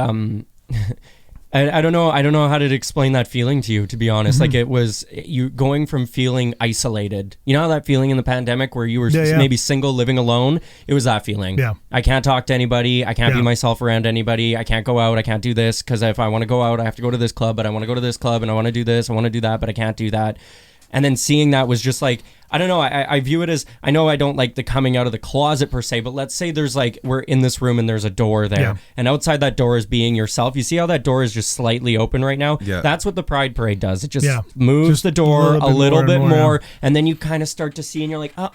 Speaker 3: I don't know how to explain that feeling to you, to be honest. Like, it was you going from feeling isolated. You know that feeling in the pandemic where you were maybe single, living alone? It was that feeling. Yeah. I can't talk to anybody. I can't be myself around anybody. I can't go out. I can't do this, because if I want to go out, I have to go to this club, but I want to go to this club, and I want to do this, I want to do that, but I can't do that. And then seeing that was just like, I don't know, I view it as, I know I don't like the coming out of the closet per se, but let's say there's like, we're in this room and there's a door there, and outside that door is being yourself. You see how that door is just slightly open right now? Yeah. That's what the Pride Parade does. It just moves the door a little bit more, and then you kind of start to see, and you're like, oh,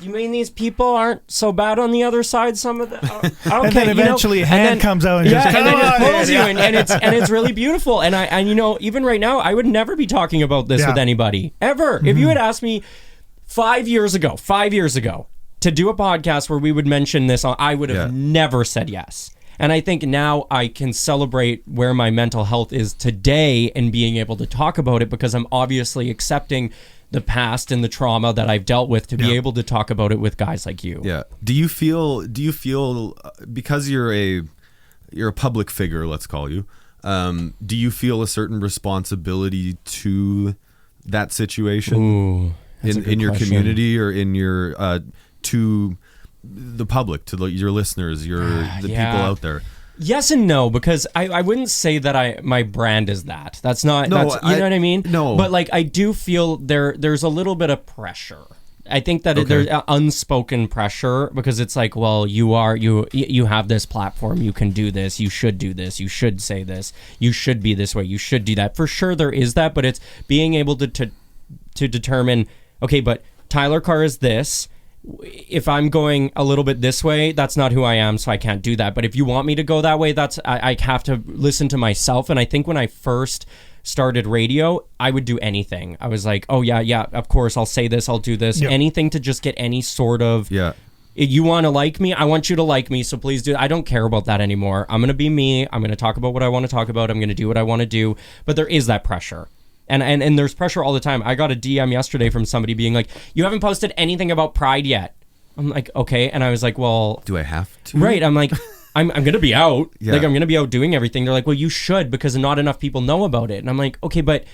Speaker 3: you mean these people aren't so bad on the other side? Some of the okay,
Speaker 2: and then eventually a hand comes out and just
Speaker 3: pulls you, and it's really beautiful. And you know, even right now, I would never be talking about this with anybody ever. If you had asked me 5 years ago to do a podcast where we would mention this, I would have never said yes. And I think now I can celebrate where my mental health is today and being able to talk about it, because I'm obviously accepting the past and the trauma that I've dealt with to be able to talk about it with guys like you.
Speaker 1: Yeah. Do you feel because you're a public figure, let's call you, do you feel a certain responsibility to that situation?
Speaker 3: Ooh,
Speaker 1: in your community, or in your to the public, to your listeners, the people out there?
Speaker 3: Yes and no, because I wouldn't say that my brand is that. That's not. No, that's, you know what I mean?
Speaker 1: No.
Speaker 3: But like, I do feel there's a little bit of pressure. I think that there's unspoken pressure, because it's like, well, you have this platform, you can do this, you should do this, you should say this, you should be this way, you should do that. For sure, there is that, but it's being able to determine, okay, but Tyler Carr is this. If I'm going a little bit this way, that's not who I am, so I can't do that. But if you want me to go that way, I have to listen to myself. And I think when I first started radio, I would do anything. I was like, oh yeah, of course, I'll say this, I'll do this, anything to just get any sort of you want to like me, I want you to like me, so please do. I don't care about that anymore. I'm gonna be me. I'm gonna talk about what I want to talk about. I'm gonna do what I want to do. But there is that pressure. And there's pressure all the time. I got a DM yesterday from somebody being like, you haven't posted anything about Pride yet. I'm like, okay. And I was like, well,
Speaker 1: do I have to?
Speaker 3: Right. I'm like, I'm going to be out. Like, I'm going to be out doing everything. They're like, well, you should, because not enough people know about it. And I'm like, okay, but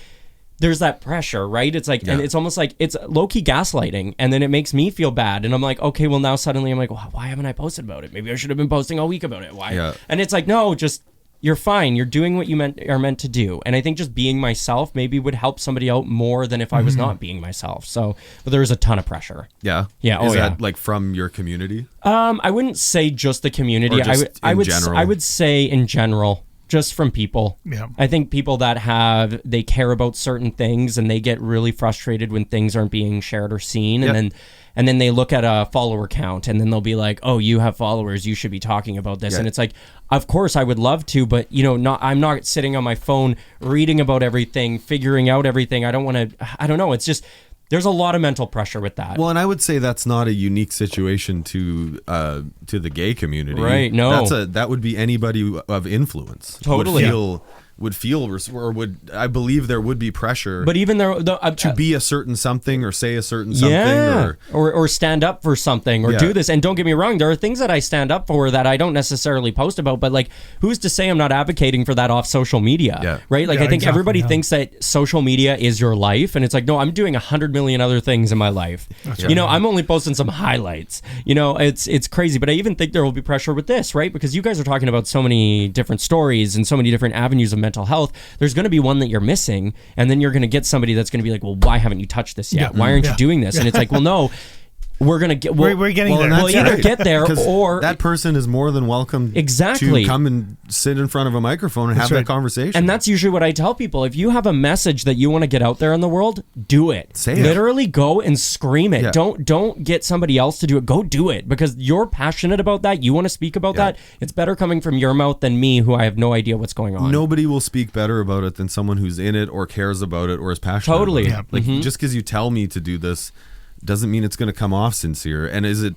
Speaker 3: there's that pressure, right? It's like, and it's almost like it's low-key gaslighting, and then it makes me feel bad, and I'm like, okay, well now suddenly I'm like, well, why haven't I posted about it? Maybe I should have been posting all week about it. Why? Yeah. And it's like, no, just, you're fine. You're doing what you are meant to do. And I think just being myself maybe would help somebody out more than if I was not being myself. So, but there is a ton of pressure.
Speaker 1: Yeah.
Speaker 3: Yeah.
Speaker 1: Is that like from your community?
Speaker 3: I wouldn't say just the community.
Speaker 1: Or just
Speaker 3: I would say in general. Just from people.
Speaker 2: Yeah.
Speaker 3: I think people that they care about certain things and they get really frustrated when things aren't being shared or seen. And then they look at a follower count and then they'll be like, oh, you have followers, you should be talking about this. And it's like, of course I would love to, but I'm not sitting on my phone reading about everything, figuring out everything. I don't know. It's just, there's a lot of mental pressure with that.
Speaker 1: Well, and I would say that's not a unique situation to the gay community.
Speaker 3: Right, no.
Speaker 1: That would be anybody of influence.
Speaker 3: Totally.
Speaker 1: I believe there would be pressure.
Speaker 3: But even
Speaker 1: to be a certain something or say a certain something
Speaker 3: or stand up for something or do this. And don't get me wrong, there are things that I stand up for that I don't necessarily post about, but like, who's to say I'm not advocating for that off social media, right? Like, I think everybody thinks that social media is your life, and it's like, no, I'm doing 100 million other things in my life. I'm only posting some highlights. It's crazy, but I even think there will be pressure with this, right? Because you guys are talking about so many different stories and so many different avenues of mental health. There's going to be one that you're missing, and then you're going to get somebody that's going to be like, well, why haven't you touched this yet? Why aren't you doing this? And it's like, well, no, we're going to get,
Speaker 2: we're getting there.
Speaker 3: We'll either get there or
Speaker 1: that person is more than welcome to come and sit in front of a microphone and have that conversation.
Speaker 3: And that's usually what I tell people. If you have a message that you want to get out there in the world, do it.
Speaker 1: Say it.
Speaker 3: Literally go and scream it. Don't get somebody else to do it. Go do it, because you're passionate about that. You want to speak about that. It's better coming from your mouth than me, who I have no idea what's going on.
Speaker 1: Nobody will speak better about it than someone who's in it or cares about it or is passionate about it. Like, just because you tell me to do this doesn't mean it's going to come off sincere. And it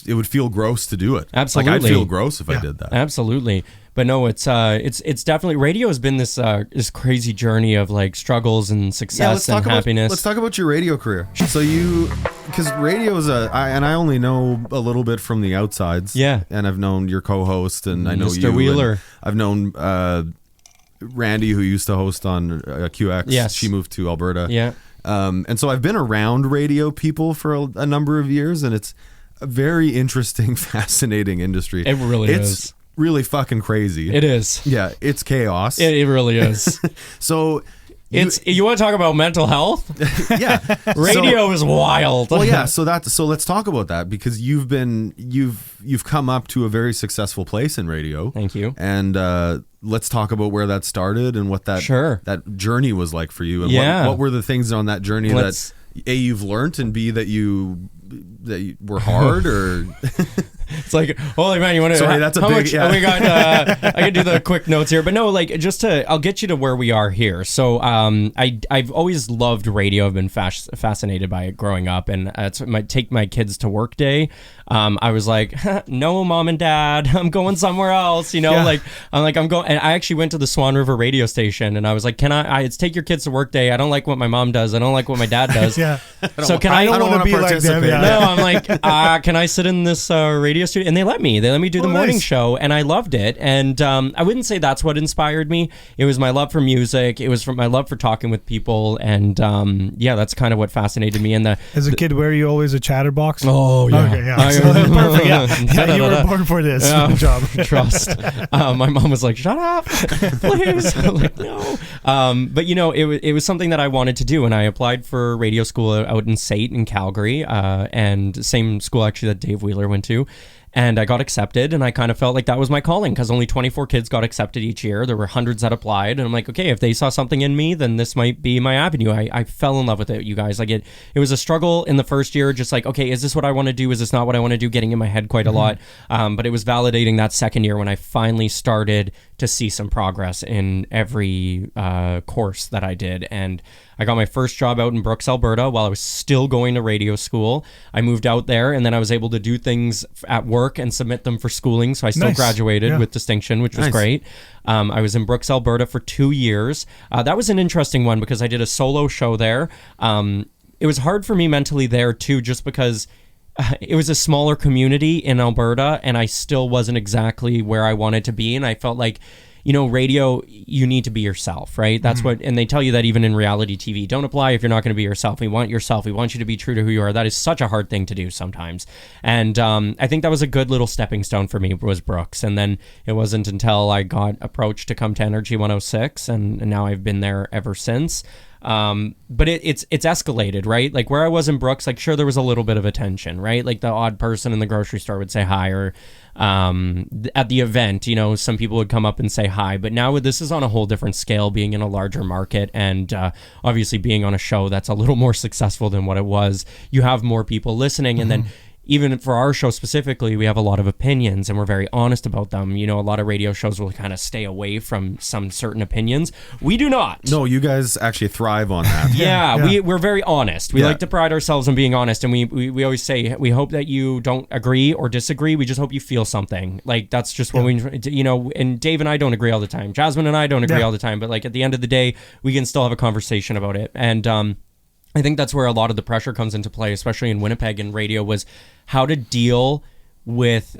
Speaker 1: would feel gross to do it.
Speaker 3: Absolutely.
Speaker 1: Like, I'd feel gross if I did that.
Speaker 3: Absolutely. But no, it's definitely, radio has been this crazy journey of like struggles and success and happiness.
Speaker 1: Let's talk about your radio career. So because radio is and I only know a little bit from the outsides. Yeah. And I've known your co-host, and I know
Speaker 3: Mr. Wheeler.
Speaker 1: I've known Randy, who used to host on QX.
Speaker 3: Yes.
Speaker 1: She moved to Alberta.
Speaker 3: Yeah.
Speaker 1: And so I've been around radio people for a number of years, and it's a very interesting, fascinating industry.
Speaker 3: It really is.
Speaker 1: It's really fucking crazy.
Speaker 3: It is.
Speaker 1: Yeah, it's chaos.
Speaker 3: It really is.
Speaker 1: So
Speaker 3: you want to talk about mental health?
Speaker 1: Yeah.
Speaker 3: Radio is wild.
Speaker 1: Well, yeah, so let's talk about that, because you've come up to a very successful place in radio.
Speaker 3: Thank you.
Speaker 1: And let's talk about where that started and what that journey was like for you, and what were the things on that journey that A, you've learned, and B, that you were hard, or
Speaker 3: it's like, holy man, you want to?
Speaker 1: Sorry, that's a big.
Speaker 3: Much, we got. I can do the quick notes here, but no, like, I'll get you to where we are here. So, I've always loved radio. I've been fascinated by it growing up, and take my kids to work day. I was like, no, mom and dad, I'm going somewhere else. I'm going, and I actually went to the Swan River radio station, and I was like, can I take your kids to work day? I don't like what my mom does. I don't like what my dad does. So can I don't want to be like them. Yeah. No, I'm like, can I sit in this radio studio? And they let me do the morning show, and I loved it. And I wouldn't say that's what inspired me. It was my love for music. It was from my love for talking with people, and that's kind of what fascinated me. And
Speaker 2: as a kid, were you always a chatterbox?
Speaker 3: Oh yeah.
Speaker 2: Okay, yeah. Perfect. Yeah, you were born for this job.
Speaker 3: Trust. My mom was like, "Shut up, please." I'm like, no. But it was something that I wanted to do, and I applied for radio school out in SAIT in Calgary, and same school actually that Dave Wheeler went to. And I got accepted, and I kind of felt like that was my calling, because only 24 kids got accepted each year. There were hundreds that applied, and I'm like, okay, if they saw something in me, then this might be my avenue. I fell in love with it, you guys. Like, it was a struggle in the first year, just like, okay, is this what I want to do? Is this not what I want to do? Getting in my head quite a lot. But it was validating that second year when I finally started to see some progress in every course that I did. And I got my first job out in Brooks, Alberta, while I was still going to radio school. I moved out there, and then I was able to do things at work and submit them for schooling. So I still graduated with distinction, which was great. I was in Brooks, Alberta for 2 years. That was an interesting one, because I did a solo show there. It was hard for me mentally there too, just because it was a smaller community in Alberta, and I still wasn't exactly where I wanted to be. And I felt like, radio, you need to be yourself, right? That's what, and they tell you that even in reality TV, don't apply if you're not going to be yourself. We want yourself. We want you to be true to who you are. That is such a hard thing to do sometimes. And I think that was a good little stepping stone for me, was Brooks. And then it wasn't until I got approached to come to Energy 106, and now I've been there ever since. But it's escalated, right? Like where I was in Brooks, like sure, there was a little bit of attention, right? Like the odd person in the grocery store would say hi, or at the event, some people would come up and say hi. But now this is on a whole different scale, being in a larger market, and obviously being on a show that's a little more successful than what it was. You have more people listening, and then even for our show specifically, we have a lot of opinions and we're very honest about them. A lot of radio shows will kind of stay away from some certain opinions. We do not.
Speaker 1: No, you guys actually thrive on that.
Speaker 3: Yeah. We're very honest. We like to pride ourselves on being honest. And we always say, we hope that you don't agree or disagree. We just hope you feel something. Like that's just what we, and Dave and I don't agree all the time. Jasmine and I don't agree all the time. But like at the end of the day, we can still have a conversation about it. And, I think that's where a lot of the pressure comes into play, especially in Winnipeg and radio, was how to deal with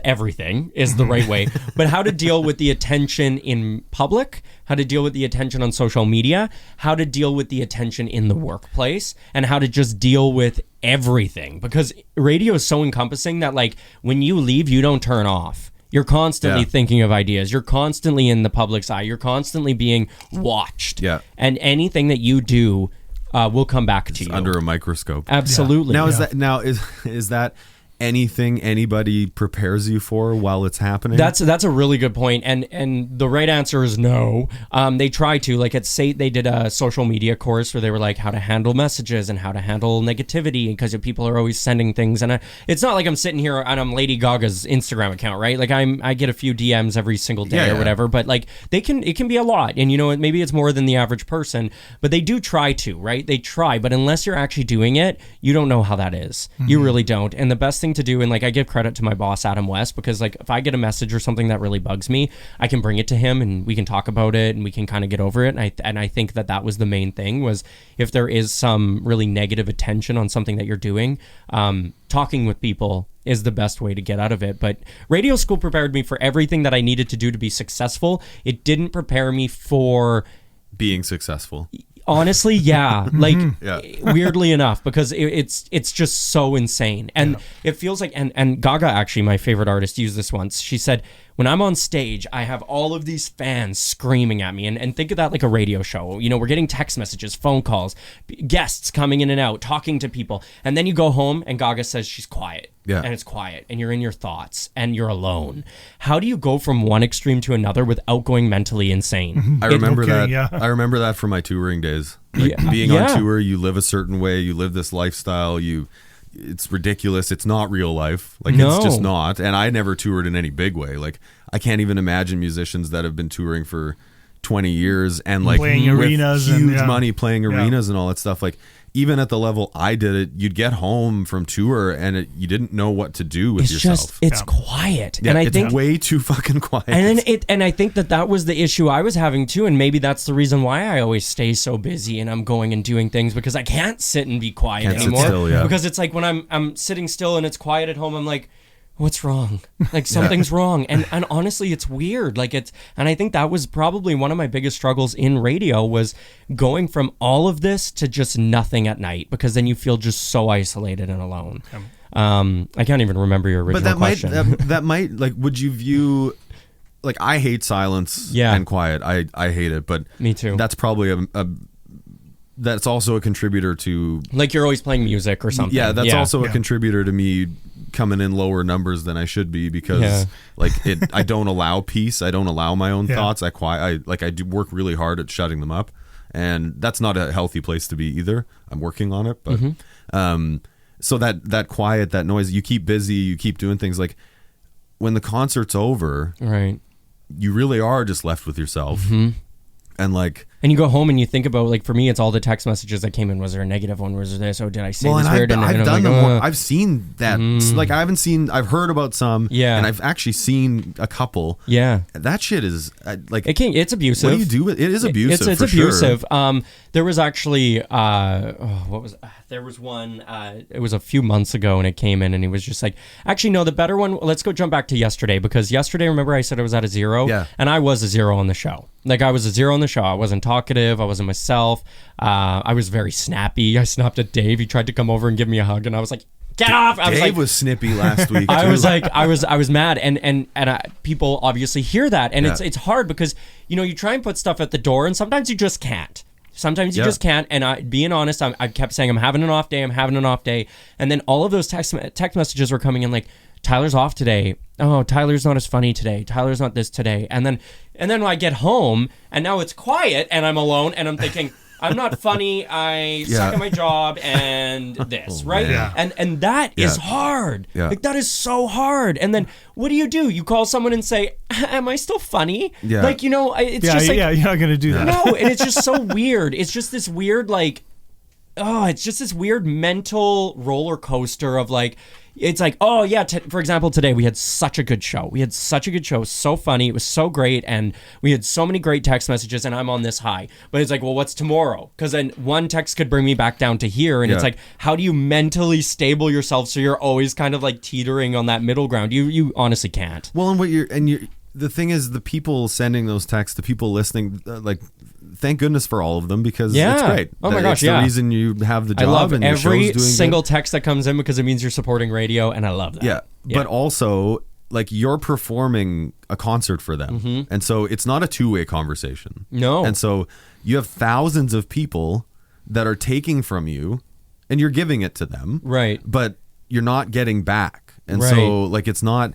Speaker 3: everything is the right way, but how to deal with the attention in public, how to deal with the attention on social media, how to deal with the attention in the workplace, and how to just deal with everything. Because radio is so encompassing that like when you leave, you don't turn off. You're constantly thinking of ideas. You're constantly in the public's eye. You're constantly being watched. Yeah. And anything that you do will come back to you.
Speaker 1: Under a microscope.
Speaker 3: Absolutely.
Speaker 1: Now, is that anything anybody prepares you for while it's happening?
Speaker 3: That's a really good point, and the right answer is no. They try to, like at SAIT, they did a social media course where they were like how to handle messages and how to handle negativity, because people are always sending things, and it's not like I'm sitting here and I'm Lady Gaga's Instagram account, right? Like I get a few DMs every single day or whatever, but like it can be a lot, and maybe it's more than the average person, but they do try to, right? They try, but unless you're actually doing it, you don't know how that is. You really don't. And the best thing to do, and like I give credit to my boss Adam West, because like if I get a message or something that really bugs me, I can bring it to him and we can talk about it and we can kind of get over it. And I think that was the main thing, was if there is some really negative attention on something that you're doing, talking with people is the best way to get out of it. But radio school prepared me for everything that I needed to do to be successful. It didn't prepare me for
Speaker 1: being successful.
Speaker 3: Honestly, yeah. Like, weirdly enough, because it's just so insane. And it feels like, and Gaga, actually, my favorite artist, used this once. She said, when I'm on stage, I have all of these fans screaming at me. And think of that like a radio show. We're getting text messages, phone calls, guests coming in and out, talking to people. And then you go home and Gaga says she's quiet. Yeah. And it's quiet. And you're in your thoughts and you're alone. How do you go from one extreme to another without going mentally insane?
Speaker 1: I remember I remember that from my touring days. Like being on tour, you live a certain way, you live this lifestyle, it's ridiculous. It's not real life. Like it's just not. And I never toured in any big way. Like I can't even imagine musicians that have been touring for 20 years and like
Speaker 2: playing arenas,
Speaker 1: huge money, playing arenas and all that stuff. Like even at the level I did it, you'd get home from tour and you didn't know what to do with yourself.
Speaker 3: It's quiet.
Speaker 1: Yeah, and I think way too fucking quiet.
Speaker 3: And I think that was the issue I was having too. And maybe that's the reason why I always stay so busy and I'm going and doing things, because I can't sit and be quiet anymore. Still, because it's like when I'm sitting still and it's quiet at home, I'm like, what's wrong? Like something's wrong. And honestly, it's weird. And I think that was probably one of my biggest struggles in radio, was going from all of this to just nothing at night, because then you feel just so isolated and alone. I can't even remember your original question.
Speaker 1: That might, like, would you view, like, I hate silence and quiet. I hate it, but
Speaker 3: me too.
Speaker 1: That's probably that's also a contributor to,
Speaker 3: like, you're always playing music or something.
Speaker 1: Yeah, that's also a contributor to me coming in lower numbers than I should be, because I don't allow peace. I don't allow my own thoughts. I do work really hard at shutting them up, and that's not a healthy place to be either. I'm working on it, but so that quiet, that noise, you keep busy, you keep doing things. Like when the concert's over,
Speaker 3: right,
Speaker 1: you really are just left with yourself, and like
Speaker 3: And you go home and you think about, like, for me, it's all the text messages that came in. Was there a negative one? Was there this? Oh, did I say this weird?
Speaker 1: I've done them. I've seen that. Like, I've heard about some. Yeah. And I've actually seen a couple. Yeah. That shit is like.
Speaker 3: It's abusive.
Speaker 1: What do you do with it? Is abusive.
Speaker 3: It's abusive. Sure. There was actually there was one. It was a few months ago, and it came in, and he was just like, actually, no, the better one. Let's go jump back to yesterday, because yesterday, remember, I said I was at a 0. Yeah. And I was a 0 on the show. Like, I was a 0 on the show. I wasn't talkative. I wasn't myself. I was very snappy. I snapped at Dave. He tried to come over and give me a hug, and I was like, get off.
Speaker 1: Dave was snippy last week.
Speaker 3: I was like, I was mad. And people obviously hear that. And it's hard because, you try and put stuff at the door, and sometimes you just can't. Sometimes you just can't. And being honest, I kept saying, I'm having an off day. I'm having an off day. And then all of those text messages were coming in like, Tyler's off today. Oh, Tyler's not as funny today. Tyler's not this today. And then when I get home, and now it's quiet, and I'm alone, and I'm thinking, I'm not funny. I suck at my job, and this, right? Yeah. And that is hard. Yeah. Like, that is so hard. And then what do? You call someone and say, am I still funny? Yeah. Like, it's just like...
Speaker 2: Yeah, you're not going to do that.
Speaker 3: No, and it's just so weird. It's just this weird, like... Oh, it's just this weird mental roller coaster of like... It's like, oh yeah, for example, today we had such a good show. It was so funny. It was so great. And we had so many great text messages, and I'm on this high. But it's like, well, what's tomorrow? Because then one text could bring me back down to here. And it's like, how do you mentally stable yourself so you're always kind of like teetering on that middle ground? You honestly can't.
Speaker 1: Well, the thing is, the people sending those texts, the people listening, like, thank goodness for all of them, because it's great.
Speaker 3: Oh my gosh,
Speaker 1: it's the reason you have the job. I love
Speaker 3: and every single text that comes in, because it means you're supporting radio, and I love that.
Speaker 1: Yeah. But also, like, you're performing a concert for them. And so it's not a two-way conversation. No. And so you have thousands of people that are taking from you, and you're giving it to them. Right. But you're not getting back. And so, like, it's not...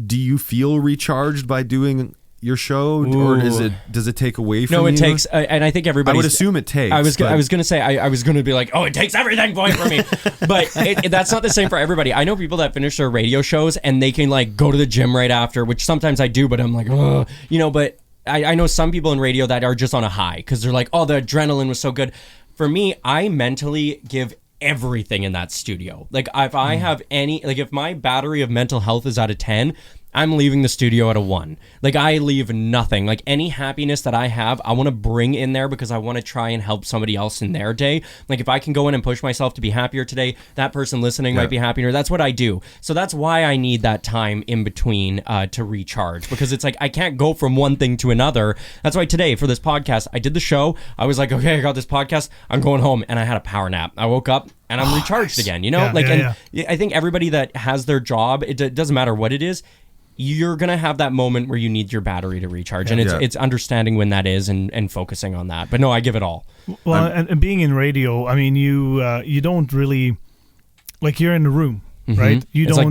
Speaker 1: Do you feel recharged by doing your show, or does it take away from you?
Speaker 3: No, it takes, and I think everybody...
Speaker 1: I would assume it takes.
Speaker 3: I was going to say, I was going to be like, oh, it takes everything away from me. But that's not the same for everybody. I know people that finish their radio shows, and they can, like, go to the gym right after, which sometimes I do, but I'm like, oh, but I know some people in radio that are just on a high, because they're like, oh, the adrenaline was so good. For me, I mentally give everything in that studio. Like, if I have if my battery of mental health is at a 10, I'm leaving the studio at a 1. Like, I leave nothing. Like, any happiness that I have, I want to bring in there, because I want to try and help somebody else in their day. Like, if I can go in and push myself to be happier today, that person listening might be happier. That's what I do. So that's why I need that time in between to recharge, because it's like, I can't go from one thing to another. That's why today, for this podcast, I did the show. I was like, okay, I got this podcast. I'm going home, and I had a power nap. I woke up, and I'm recharged again, I think everybody that has their job, it doesn't matter what it is, you're going to have that moment where you need your battery to recharge. And it's understanding when that is and focusing on that. But no, I give it all.
Speaker 2: Well, and being in radio, I mean, you don't really, like, you're in the room, right? You don't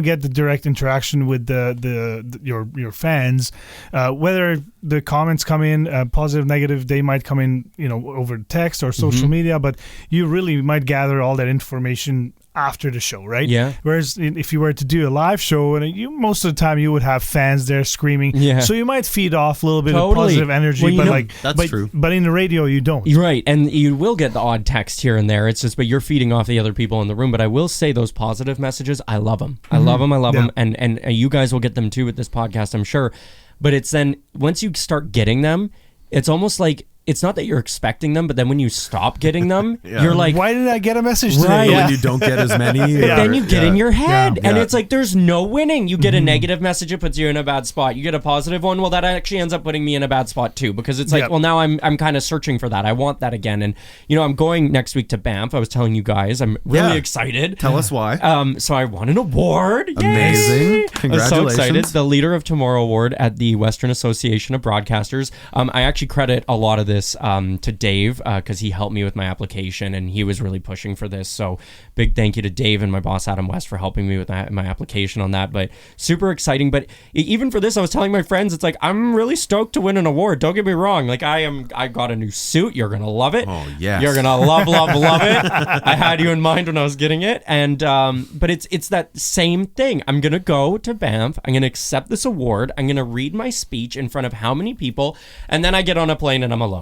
Speaker 2: get the direct interaction with your fans. Whether the comments come in positive, negative, they might come in, over text or social media, but you really might gather all that information after the show, right? Yeah. Whereas if you were to do a live show, and most of the time you would have fans there screaming, so you might feed off a little bit of positive energy,
Speaker 1: that's true.
Speaker 2: But in the radio, you don't.
Speaker 3: You're right, and you will get the odd text here and there. It's just, but you're feeding off the other people in the room. But I will say, those positive messages, I love them. I love them, and you guys will get them too with this podcast, I'm sure. But it's then, once you start getting them, it's almost like, it's not that you're expecting them, but then when you stop getting them, you're like,
Speaker 2: why did I get a message today?
Speaker 1: Right. When you don't get as many.
Speaker 3: Then you get in your head, and it's like, there's no winning. You get a negative message, it puts you in a bad spot. You get a positive one, well, that actually ends up putting me in a bad spot too, because it's like, well, now I'm kind of searching for that. I want that again. And, I'm going next week to Banff. I was telling you guys, I'm really excited.
Speaker 1: Tell us why.
Speaker 3: So I won an award.
Speaker 1: Amazing.
Speaker 3: Yay!
Speaker 1: Congratulations.
Speaker 3: I'm so excited. The Leader of Tomorrow Award at the Western Association of Broadcasters. I actually credit a lot of this to Dave, because he helped me with my application, and he was really pushing for this. So big thank you to Dave and my boss Adam West for helping me with my application on that. But super exciting. But even for this, I was telling my friends, it's like, I'm really stoked to win an award. Don't get me wrong. Like, I got a new suit. You're gonna love it.
Speaker 1: Oh yes.
Speaker 3: You're gonna love it. I had you in mind when I was getting it. And but it's that same thing. I'm gonna go to Banff. I'm gonna accept this award. I'm gonna read my speech in front of how many people, and then I get on a plane and I'm alone.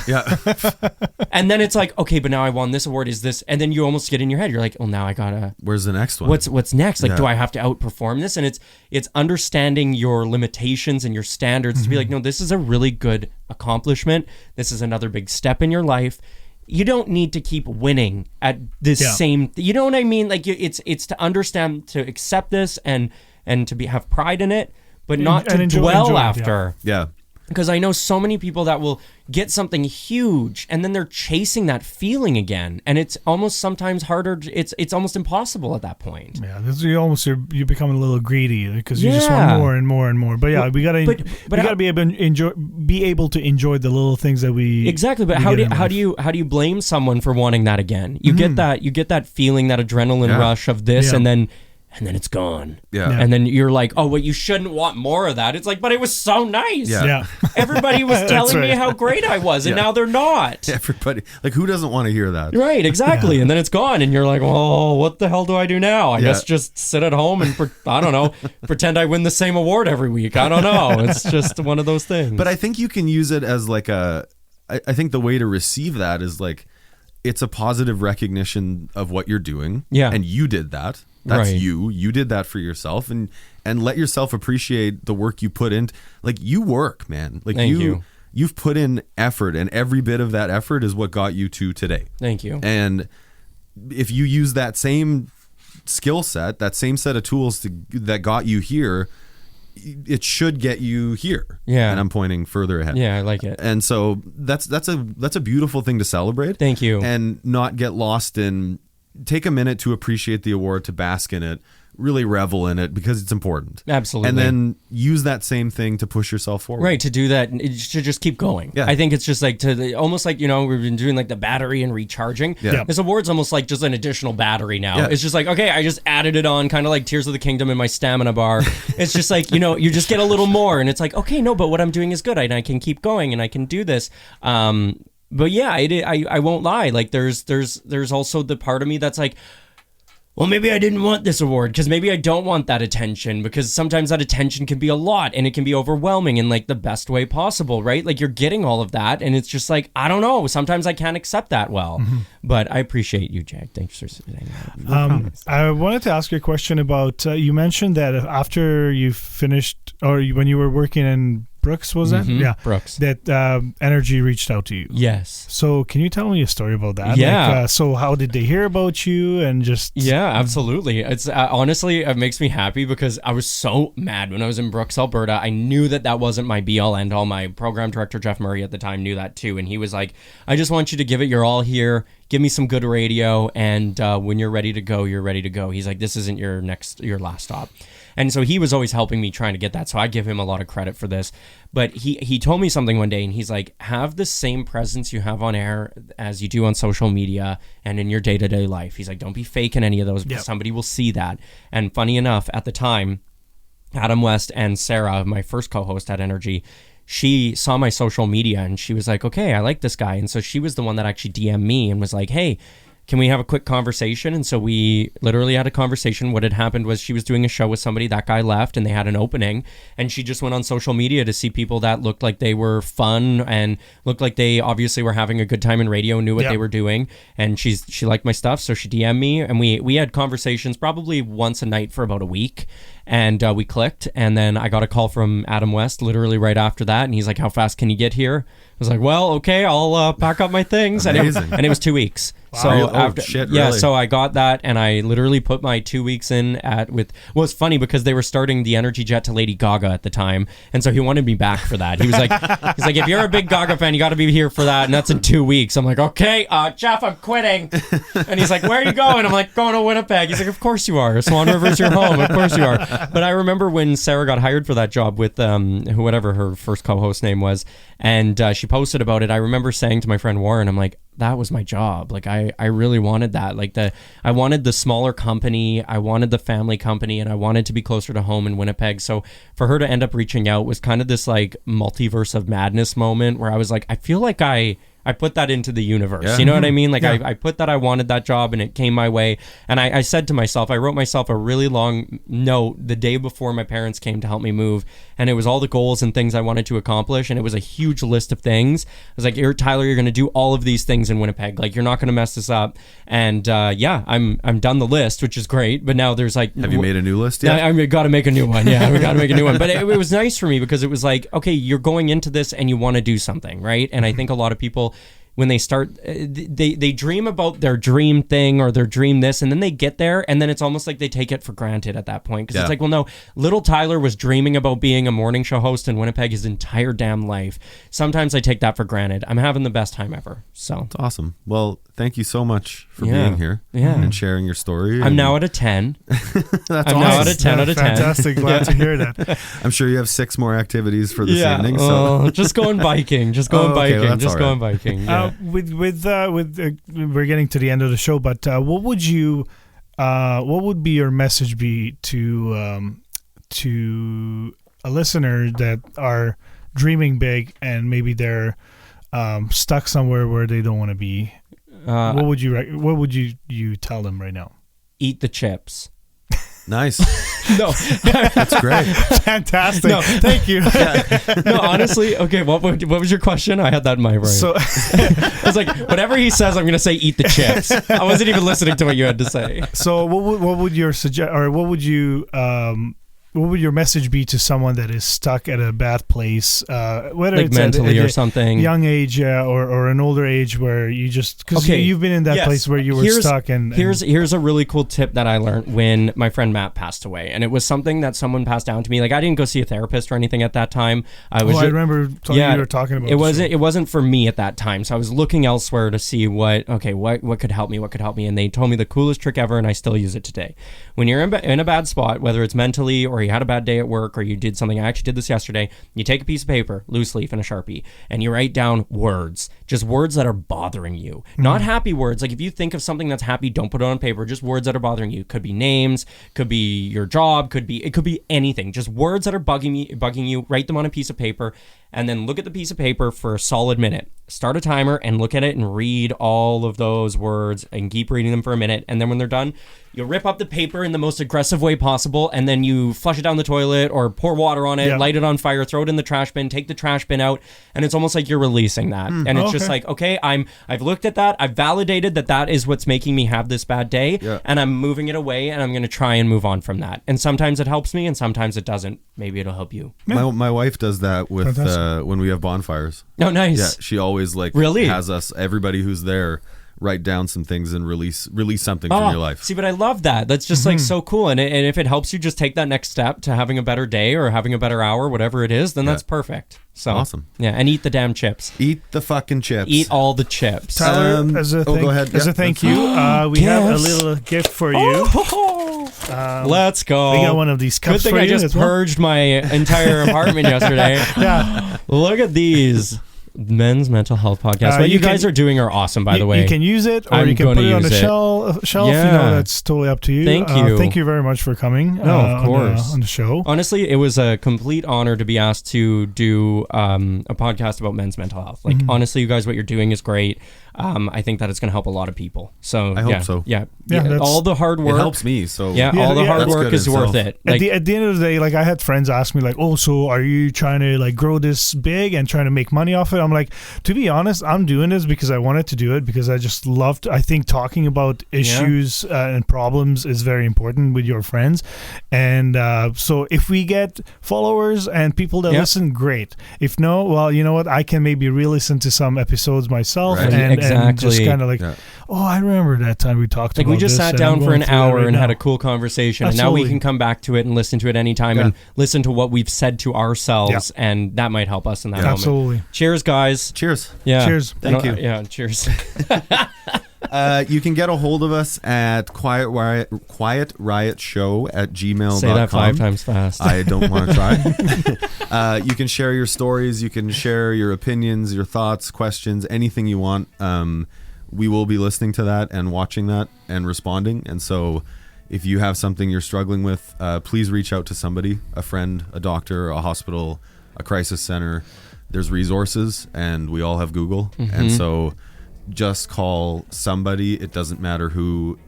Speaker 1: Yeah.
Speaker 3: And then it's like, okay, but now I won this award. Is this? And then you almost get in your head. You're like, well, now I gotta.
Speaker 1: Where's the next one?
Speaker 3: What's next? Like, do I have to outperform this? And it's understanding your limitations and your standards to be like, no, this is a really good accomplishment. This is another big step in your life. You don't need to keep winning at this same. You know what I mean? Like, it's to understand, to accept this and to have pride in it, but not to dwell after.
Speaker 1: Yeah.
Speaker 3: Because I know so many people that will get something huge and then they're chasing that feeling again, and it's almost sometimes harder. It's almost impossible at that point.
Speaker 2: Yeah, you become a little greedy because you just want more and more and more. But yeah, we gotta be able to enjoy the little things that we
Speaker 3: exactly. But how do you blame someone for wanting that again? You get that feeling, that adrenaline rush of this, and then it's gone.
Speaker 1: Yeah.
Speaker 3: And then you're like, oh, well, you shouldn't want more of that. It's like, but it was so nice.
Speaker 2: Yeah.
Speaker 3: Everybody was telling me how great I was, and now they're not.
Speaker 1: Everybody, like, who doesn't want to hear that?
Speaker 3: Right, exactly. Yeah. And then it's gone, and you're like, well, what the hell do I do now? I guess just sit at home and, pretend I win the same award every week. I don't know. It's just one of those things.
Speaker 1: But I think you can use it as like I think the way to receive that is like, it's a positive recognition of what you're doing.
Speaker 3: Yeah.
Speaker 1: And you did that. That's
Speaker 3: right.
Speaker 1: You did that for yourself, and let yourself appreciate the work you put in. Like, you work, man. Like, you've put in effort, and every bit of that effort is what got you to today.
Speaker 3: Thank you.
Speaker 1: And if you use that same skill set, that same set of tools that got you here, it should get you here.
Speaker 3: Yeah.
Speaker 1: And I'm pointing further ahead.
Speaker 3: Yeah, I like it.
Speaker 1: And so that's a beautiful thing to celebrate.
Speaker 3: Thank you.
Speaker 1: And not get lost in. Take a minute to appreciate the award, to bask in it, really revel in it, because it's important.
Speaker 3: Absolutely.
Speaker 1: And then use that same thing to push yourself forward.
Speaker 3: Right, to do that, to just keep going.
Speaker 1: Yeah.
Speaker 3: I think it's just like almost like, we've been doing like the battery and recharging.
Speaker 1: Yeah.
Speaker 3: This award's almost like just an additional battery now.
Speaker 1: Yeah.
Speaker 3: It's just like, okay, I just added it on, kind of like Tears of the Kingdom in my stamina bar. It's just like, you just get a little more, and it's like, okay, no, but what I'm doing is good, and I can keep going, and I can do this. But yeah, I won't lie. Like, there's also the part of me that's like, well, maybe I didn't want this award because maybe I don't want that attention, because sometimes that attention can be a lot and it can be overwhelming in like the best way possible, right? Like, you're getting all of that and it's just like, I don't know. Sometimes I can't accept that well. Mm-hmm. But I appreciate you, Jack. Thanks for saying that.
Speaker 2: I wanted to ask you a question about, you mentioned that after you finished, or when you were working in Brooks, was that?
Speaker 3: Mm-hmm.
Speaker 2: Yeah.
Speaker 3: Brooks.
Speaker 2: That Energy reached out to you.
Speaker 3: Yes.
Speaker 2: So can you tell me a story about that?
Speaker 3: Yeah.
Speaker 2: Like, so how did they hear about you and just...
Speaker 3: Yeah, absolutely. It's honestly, it makes me happy because I was so mad when I was in Brooks, Alberta. I knew that wasn't my be-all, end-all. My program director, Jeff Murray, at the time knew that too. And he was like, I just want you to give it your all here. Give me some good radio. And when you're ready to go, you're ready to go. He's like, this isn't your last stop. And so he was always helping me trying to get that. So I give him a lot of credit for this. But he told me something one day, and he's like, have the same presence you have on air as you do on social media and in your day-to-day life. He's like, don't be faking any of those, because somebody will see that. And funny enough, at the time, Adam West and Sarah, my first co-host at Energy, she saw my social media and she was like, okay, I like this guy. And so she was the one that actually DM'd me and was like, hey, can we have a quick conversation? And so we literally had a conversation. What had happened was she was doing a show with somebody. That guy left and they had an opening. And she just went on social media to see people that looked like they were fun and looked like they obviously were having a good time in radio, knew what they were doing. And she liked my stuff. So she DM'd me and we had conversations probably once a night for about a week. And we clicked. And then I got a call from Adam West literally right after that. And he's like, how fast can you get here? I was like, well, okay, I'll pack up my things. And it was 2 weeks.
Speaker 1: Wow.
Speaker 3: So
Speaker 1: Really?
Speaker 3: So I got that, and I literally put my 2 weeks in it's funny because they were starting the Energy Jet to Lady Gaga at the time, and so he wanted me back for that. He was like, if you're a big Gaga fan, you got to be here for that, and that's in 2 weeks. I'm like, okay, Jeff, I'm quitting. And he's like, where are you going? I'm like, going to Winnipeg. He's like, of course you are. Swan River's your home. Of course you are. But I remember when Sarah got hired for that job with whatever her first co-host name was, and she posted about it. I remember saying to my friend Warren, I'm like, that was my job. Like, I really wanted that. Like, I wanted the smaller company, I wanted the family company, and I wanted to be closer to home in Winnipeg. So for her to end up reaching out was kind of this like multiverse of madness moment where I was like, I feel like I I put that into the universe. You know what I mean? Like I put that I wanted that job and it came my way. And I said to myself, I wrote myself a really long note the day before my parents came to help me move. And it was all the goals and things I wanted to accomplish. And it was a huge list of things. I was like, Tyler, you're going to do all of these things in Winnipeg. Like, you're not going to mess this up. And I'm done the list, which is great. But now there's like...
Speaker 1: Have you made a new list yet?
Speaker 3: I got to make a new one. Yeah, we got to make a new one. But it was nice for me because it was like, okay, you're going into this and you want to do something, right? And I think a lot of people... when they start, they dream about their dream thing or their dream this, and then they get there, and then it's almost like they take it for granted at that point. Because it's like, well, no, little Tyler was dreaming about being a morning show host in Winnipeg his entire damn life. Sometimes I take that for granted. I'm having the best time ever. So
Speaker 1: it's awesome. Well, thank you so much for being here and sharing your story.
Speaker 3: I'm now at a 10.
Speaker 1: That's
Speaker 3: I'm now at a 10 out of 10.
Speaker 2: Fantastic. Glad to hear that.
Speaker 1: I'm sure you have 6 more activities for this evening. So
Speaker 3: just going biking. Just going biking. Just going biking. Yeah.
Speaker 2: We're getting to the end of the show, but what would be your message be to a listener that are dreaming big and maybe they're stuck somewhere where they don't want to be? What would you tell them right now?
Speaker 3: Eat the chips.
Speaker 1: Nice.
Speaker 3: No,
Speaker 1: that's great.
Speaker 2: Fantastic.
Speaker 3: No,
Speaker 2: thank you.
Speaker 3: No, honestly, okay. What was your question? I had that in my brain. So I was like, whatever he says, I'm going to say eat the chips. I wasn't even listening to what you had to say.
Speaker 2: So what would your what would your message be to someone that is stuck at a bad place, whether
Speaker 3: like
Speaker 2: it's
Speaker 3: mentally
Speaker 2: at
Speaker 3: or something,
Speaker 2: young age or an older age, where you just because you've been in that place where you were stuck? And
Speaker 3: here's a really cool tip that I learned when my friend Matt passed away, and it was something that someone passed down to me. Like, I didn't go see a therapist or anything at that time. I remember you were talking about.
Speaker 2: It
Speaker 3: wasn't for me at that time, so I was looking elsewhere to see what could help me, and they told me the coolest trick ever, and I still use it today. When you're in a bad spot, whether it's mentally or you had a bad day at work or you did something, I actually did this yesterday, you take a piece of paper, loose leaf and a Sharpie, and you write down words, just words that are bothering you. Not happy words. Like, if you think of something that's happy, don't put it on paper, just words that are bothering you. Could be names, could be your job, it could be anything. Just words that are bugging you, write them on a piece of paper, and then look at the piece of paper for a solid minute. Start a timer and look at it and read all of those words and keep reading them for a minute. And then when they're done, you rip up the paper in the most aggressive way possible, and then you flush it down the toilet or pour water on it, light it on fire, throw it in the trash bin, take the trash bin out, and it's almost like you're releasing that. And it's just like, okay, I've looked at that, I've validated that is what's making me have this bad day, and I'm moving it away, and I'm going to try and move on from that. And sometimes it helps me, and sometimes it doesn't. Maybe it'll help you.
Speaker 1: My wife does that with when we have bonfires.
Speaker 3: Oh, nice.
Speaker 1: Yeah, she always has us, everybody who's there, write down some things and release something from your life.
Speaker 3: See, but I love that. That's just like so cool. And if it helps you just take that next step to having a better day or having a better hour, whatever it is, then that's perfect. So
Speaker 1: awesome.
Speaker 3: Yeah, and eat the damn chips.
Speaker 1: Eat the fucking chips.
Speaker 3: Eat all the chips.
Speaker 2: Tyler, as a thank you, we have a little gift for you.
Speaker 3: Let's go.
Speaker 2: We got one of these cups.
Speaker 3: Good thing I just purged my entire apartment yesterday.
Speaker 2: Yeah.
Speaker 3: Look at these. Men's Mental Health Podcast. What you guys are doing are awesome, by the way.
Speaker 2: You can use it, or you can put it on a shelf.
Speaker 3: Yeah.
Speaker 2: That's totally up to you.
Speaker 3: Thank you.
Speaker 2: Thank you very much for coming.
Speaker 3: No, of course.
Speaker 2: On the show.
Speaker 3: Honestly, it was a complete honor to be asked to do a podcast about men's mental health. Like, honestly, you guys, what you're doing is great. I think that it's going to help a lot of people. So
Speaker 1: I hope so.
Speaker 3: Yeah. All the hard work.
Speaker 1: It helps me. So
Speaker 3: all the hard work is worth it.
Speaker 2: Like, at the end of the day, like, I had friends ask me, like, "Oh, so are you trying to like grow this big and trying to make money off it?" I'm like, to be honest, I'm doing this because I wanted to do it, because I just loved. I think talking about issues and problems is very important with your friends, and so if we get followers and people that listen, great. If no, well, you know what? I can maybe re-listen to some episodes myself and just kind of like, oh, I remember that time we talked about this.
Speaker 3: We just sat down for an hour and had a cool conversation, and now we can come back to it and listen to it anytime and listen to what we've said to ourselves, and that might help us in that moment.
Speaker 2: Absolutely.
Speaker 3: Cheers, guys.
Speaker 1: Cheers.
Speaker 3: Yeah.
Speaker 2: Cheers.
Speaker 1: Thank you.
Speaker 3: Yeah, cheers.
Speaker 1: You can get a hold of us at quietRiotShow@gmail.com.
Speaker 3: Say that 5 times fast.
Speaker 1: I don't want to try. You can share your stories. You can share your opinions, your thoughts, questions, anything you want. We will be listening to that and watching that and responding. And so if you have something you're struggling with, please reach out to somebody, a friend, a doctor, a hospital, a crisis center, there's resources, and we all have Google. And so just call somebody. It doesn't matter who.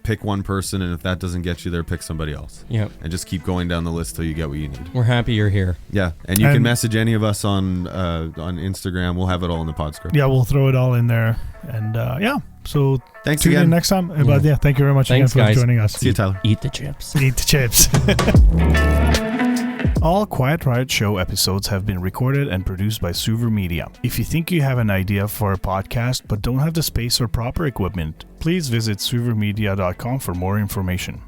Speaker 1: Pick one person, and if that doesn't get you there, pick somebody else.
Speaker 3: Yep.
Speaker 1: And just keep going down the list till you get what you need.
Speaker 3: We're happy you're here.
Speaker 1: Yeah, and you can message any of us on Instagram. We'll have it all in the pod script.
Speaker 2: Yeah, we'll throw it all in there. And so
Speaker 1: thanks
Speaker 2: tune
Speaker 1: again.
Speaker 2: In next time. But thank you very much again for joining us.
Speaker 1: See you, Tyler.
Speaker 3: Eat the chips.
Speaker 2: Eat the chips. All Quiet Riot Show episodes have been recorded and produced by SuverMedia. If you think you have an idea for a podcast but don't have the space or proper equipment, please visit SuverMedia.com for more information.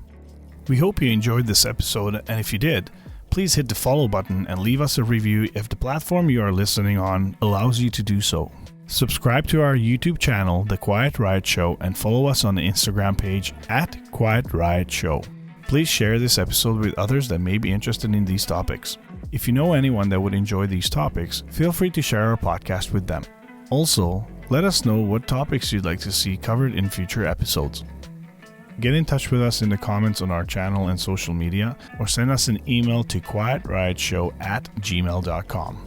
Speaker 2: We hope you enjoyed this episode, and if you did, please hit the follow button and leave us a review if the platform you are listening on allows you to do so. Subscribe to our YouTube channel, The Quiet Riot Show, and follow us on the Instagram page @QuietRiotShow. Please share this episode with others that may be interested in these topics. If you know anyone that would enjoy these topics, feel free to share our podcast with them. Also, let us know what topics you'd like to see covered in future episodes. Get in touch with us in the comments on our channel and social media, or send us an email to quietriotshow@gmail.com.